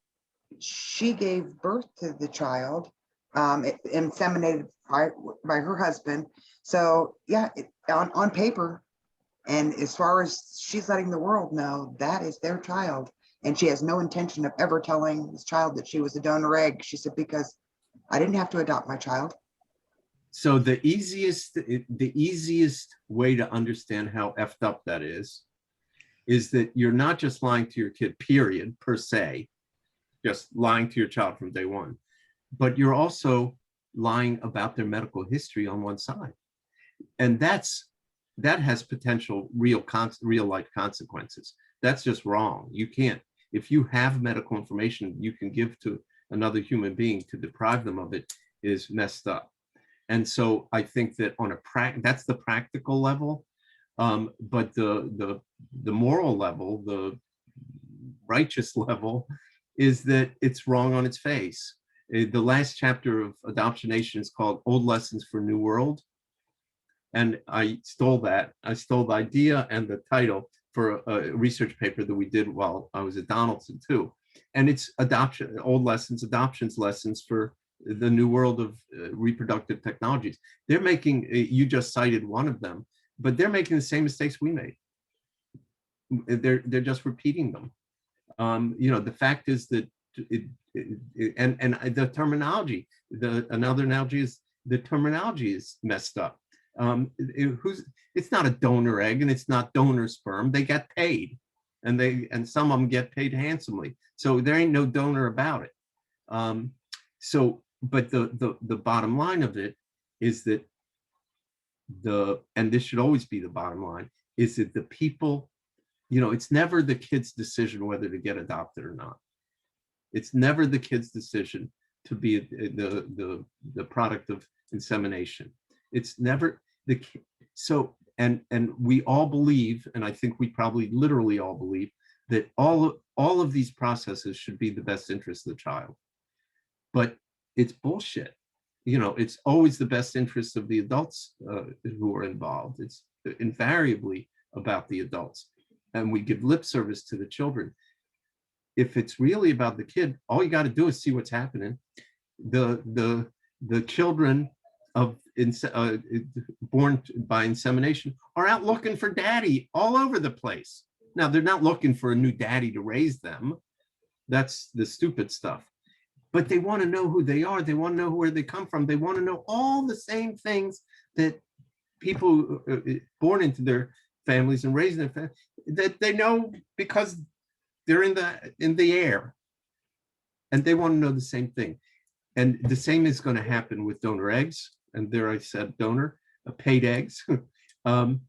she gave birth to the child, inseminated by her husband. So yeah, on paper, and as far as she's letting the world know, that is their child. And she has no intention of ever telling this child that she was a donor egg. She said, because I didn't have to adopt my child. So the easiest way to understand how effed up that is that you're not just lying to your kid, period, per se, just lying to your child from day one, but you're also lying about their medical history on one side. And that has potential real life consequences. That's just wrong. You can't, if you have medical information you can give to another human being, to deprive them of it is messed up. And so I think that that's the practical level, but the moral level, the righteous level, is that it's wrong on its face. The last chapter of Adoption Nation is called Old Lessons for New World. And I stole that. I stole the idea and the title for a research paper that we did while I was at Donaldson too. And it's adoptions lessons for the new world of reproductive technologies. They're making, you just cited one of them, but they're making the same mistakes we made. They're just repeating them. You know, the fact is that and the terminology, another analogy is the terminology is messed up. It's not a donor egg and it's not donor sperm. They get paid, and some of them get paid handsomely. So there ain't no donor about it. But the bottom line of it is that and this should always be the bottom line, is that the people, you know, it's never the kid's decision whether to get adopted or not. It's never the kid's decision to be the product of insemination. It's never the kid. So, and we all believe, and I think we probably literally all believe, that all of these processes should be the best interest of the child. But it's bullshit. You know, it's always the best interest of the adults who are involved. It's invariably about the adults. And we give lip service to the children. If it's really about the kid, all you got to do is see what's happening. The children of born by insemination are out looking for daddy all over the place. Now, they're not looking for a new daddy to raise them. That's the stupid stuff. But they want to know who they are. They want to know where they come from. They want to know all the same things that people born into their families and raised in their families, that they know because they're in the air. And they want to know the same thing. And the same is going to happen with donor eggs. And there I said donor, paid eggs. And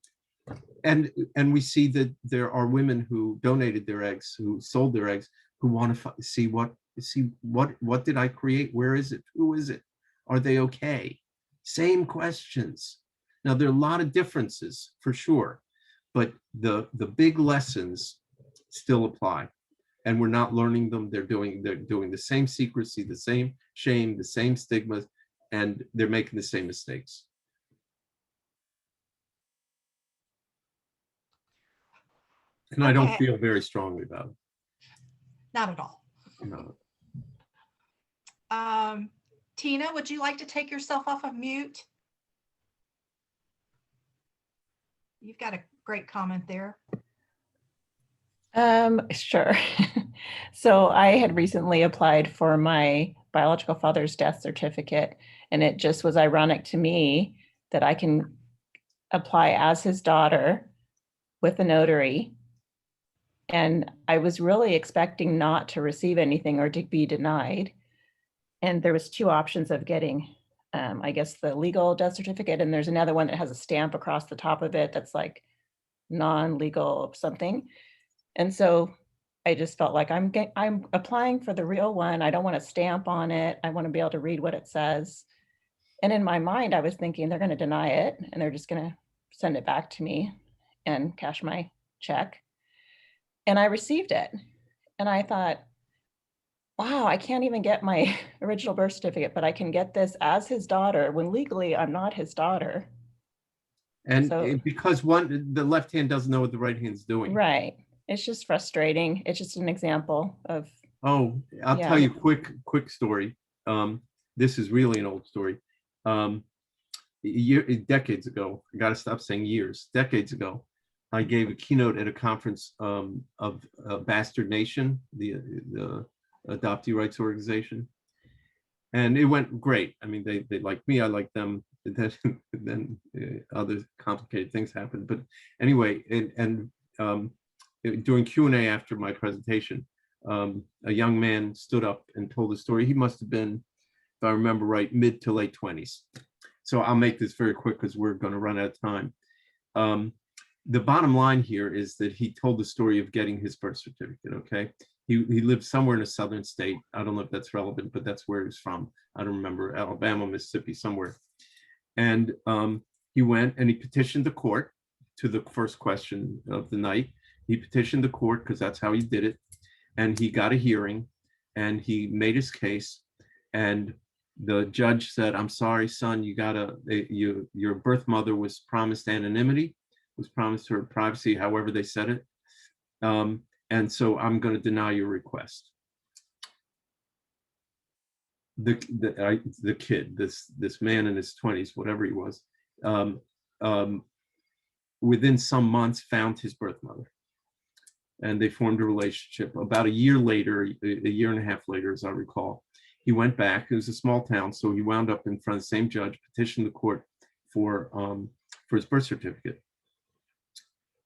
we see that there are women who donated their eggs, who sold their eggs, who want to see what did I create? Where is it? Who is it? Are they okay? Same questions. Now there are a lot of differences for sure, but the big lessons still apply, and we're not learning them. They're doing the same secrecy, the same shame, the same stigmas, and they're making the same mistakes. And I don't feel very strongly about it. Not at all. No. Tina, would you like to take yourself off of mute? You've got a great comment there. Sure. So I had recently applied for my biological father's death certificate, and it just was ironic to me that I can apply as his daughter with a notary. And I was really expecting not to receive anything or to be denied. And there was two options of getting, I guess, the legal death certificate, and there's another one that has a stamp across the top of it that's like non-legal something. And so I just felt like I'm applying for the real one. I don't want a stamp on it. I want to be able to read what it says. And in my mind, I was thinking they're going to deny it and they're just going to send it back to me and cash my check. And I received it. And I thought, wow, I can't even get my original birth certificate, but I can get this as his daughter when legally I'm not his daughter. And So, because the left hand doesn't know what the right hand's doing. right. It's just frustrating. It's just an example of. Oh, I'll Yeah. tell you a quick story. This is really an old story. Decades ago, I got to stop saying years, decades ago, I gave a keynote at a conference of Bastard Nation, the adoptee rights organization. And it went great. I mean, they liked me, I liked them. Then other complicated things happened. But anyway, during Q&A after my presentation, a young man stood up and told the story. He must have been, if I remember right, mid to late 20s. So I'll make this very quick because we're going to run out of time. The bottom line here is that he told the story of getting his birth certificate, okay? He lived somewhere in a southern state. I don't know if that's relevant, but that's where he's from. I don't remember, Alabama, Mississippi, somewhere. And he went and he petitioned the court to the first question of the night. He petitioned the court because that's how he did it. And he got a hearing and he made his case. And the judge said, I'm sorry, son, your birth mother was promised anonymity, was promised her privacy, however they said it. And so I'm going to deny your request. The kid, this man in his 20s, whatever he was, within some months found his birth mother. And they formed a relationship. About a year later, a year and a half later, as I recall, he went back. It was a small town, so he wound up in front of the same judge, petitioned the court for his birth certificate.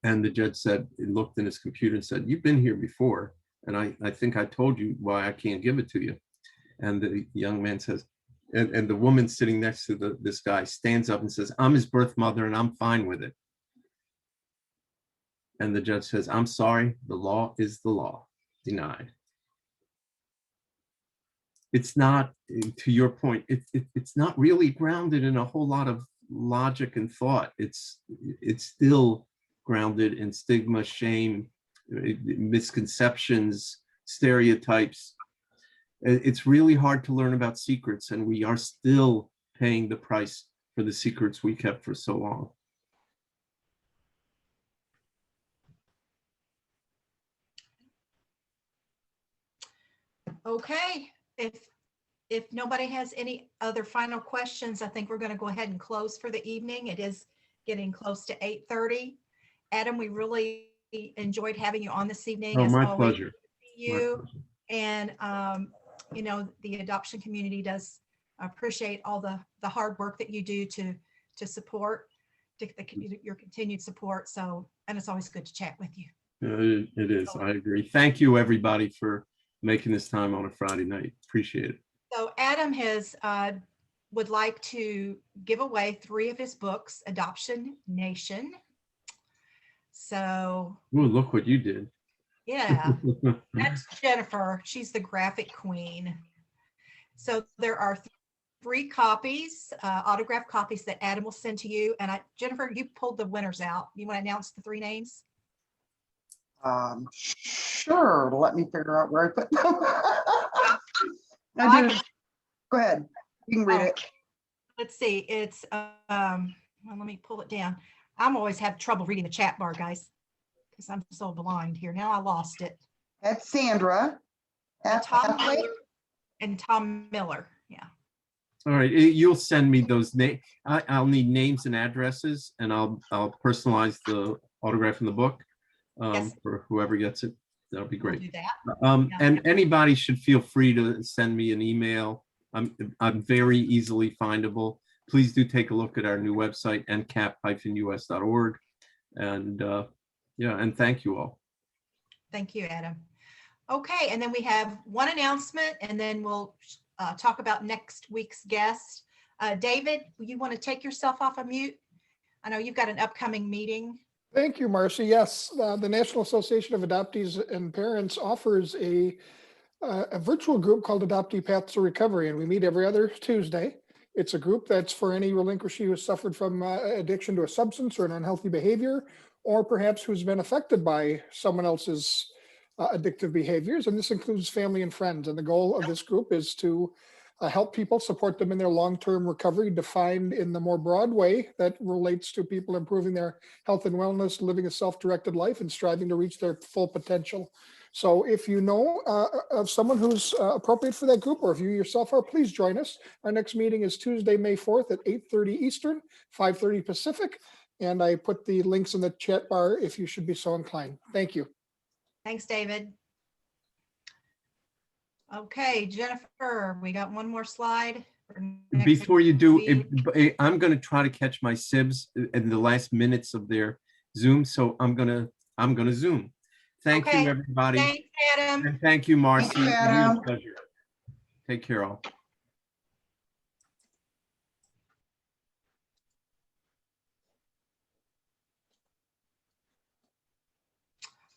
And the judge said, he looked in his computer and said, you've been here before, and I think I told you why I can't give it to you. And the young man says, and the woman sitting next to this guy stands up and says, I'm his birth mother and I'm fine with it. And the judge says, I'm sorry, the law is the law, denied. It's not, to your point, it's not really grounded in a whole lot of logic and thought. It's still grounded in stigma, shame, misconceptions, stereotypes. It's really hard to learn about secrets, and we are still paying the price for the secrets we kept for so long. Okay, if if nobody has any other final questions, I think we're going to go ahead and close for the evening. It is getting close to 8:30. Adam, we really enjoyed having you on this evening. Oh, as my always. pleasure. See My you. pleasure. And, you know, the adoption community does appreciate all the hard work that you do to support your continued support. So, and it's always good to chat with you. It is. I agree. Thank you, everybody, for making this time on a Friday night. Appreciate it. So Adam has would like to give away 3 of his books, Adoption Nation. So Ooh, look what you did. yeah, that's Jennifer. She's the graphic queen. So there are 3 copies, autographed copies that Adam will send to you. And Jennifer, you pulled the winners out. You want to announce the 3 names? Sure. Let me figure out where I put them. Go ahead. You can read it. Let's see. It's well, let me pull it down. I'm always have trouble reading the chat bar, guys, because I'm so blind here. Now I lost it. That's Sandra. And Tom Miller and Tom Miller. Yeah. All right. You'll send me those names. I'll need names and addresses, and I'll personalize the autograph in the book Yes. for whoever gets it. That'll be We'll great. do that. Yeah. Yeah. And anybody should feel free to send me an email. I'm very easily findable. Please do take a look at our new website, ncap-us.org. And yeah, and thank you all. Thank you, Adam. Okay, and then we have one announcement, and then we'll talk about next week's guest. David, you want to take yourself off of mute? I know you've got an upcoming meeting. Thank you, Marcie. Yes, the National Association of Adoptees and Parents offers a virtual group called Adoptee Paths to Recovery, and we meet every other Tuesday. It's a group that's for any relinquishee who has suffered from addiction to a substance or an unhealthy behavior, or perhaps who's been affected by someone else's addictive behaviors. And this includes family and friends. And the goal of this group is to help people, support them in their long-term recovery, defined in the more broad way that relates to people improving their health and wellness, living a self-directed life, and striving to reach their full potential. So if you know of someone who's appropriate for that group, or if you yourself are, please join us. Our next meeting is Tuesday, May 4th at 8:30 Eastern, 5:30 Pacific. And I put the links in the chat bar if you should be so inclined. Thank you. Thanks, David. Okay, Jennifer, we got one more slide. Before you do, I'm going to try to catch my sibs in the last minutes of their Zoom, so I'm gonna Zoom. Thank you, everybody. Thanks, Adam. And thank you, Marcie. Thank you, Adam. Real pleasure. Take care, all.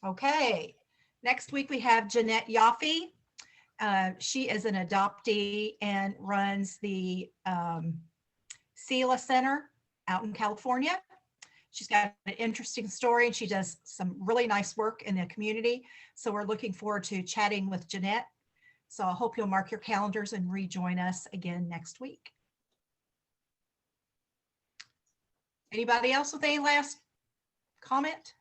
Okay, next week we have Jeanette Yaffi. She is an adoptee and runs the SELA Center out in California. She's got an interesting story, and she does some really nice work in the community. So we're looking forward to chatting with Jeanette. So I hope you'll mark your calendars and rejoin us again next week. Anybody else with any last comment?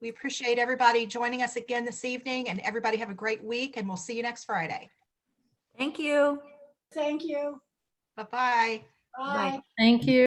We appreciate everybody joining us again this evening, and everybody have a great week, and we'll see you next Friday. Thank you. Thank you. Bye-bye. Bye. Thank you.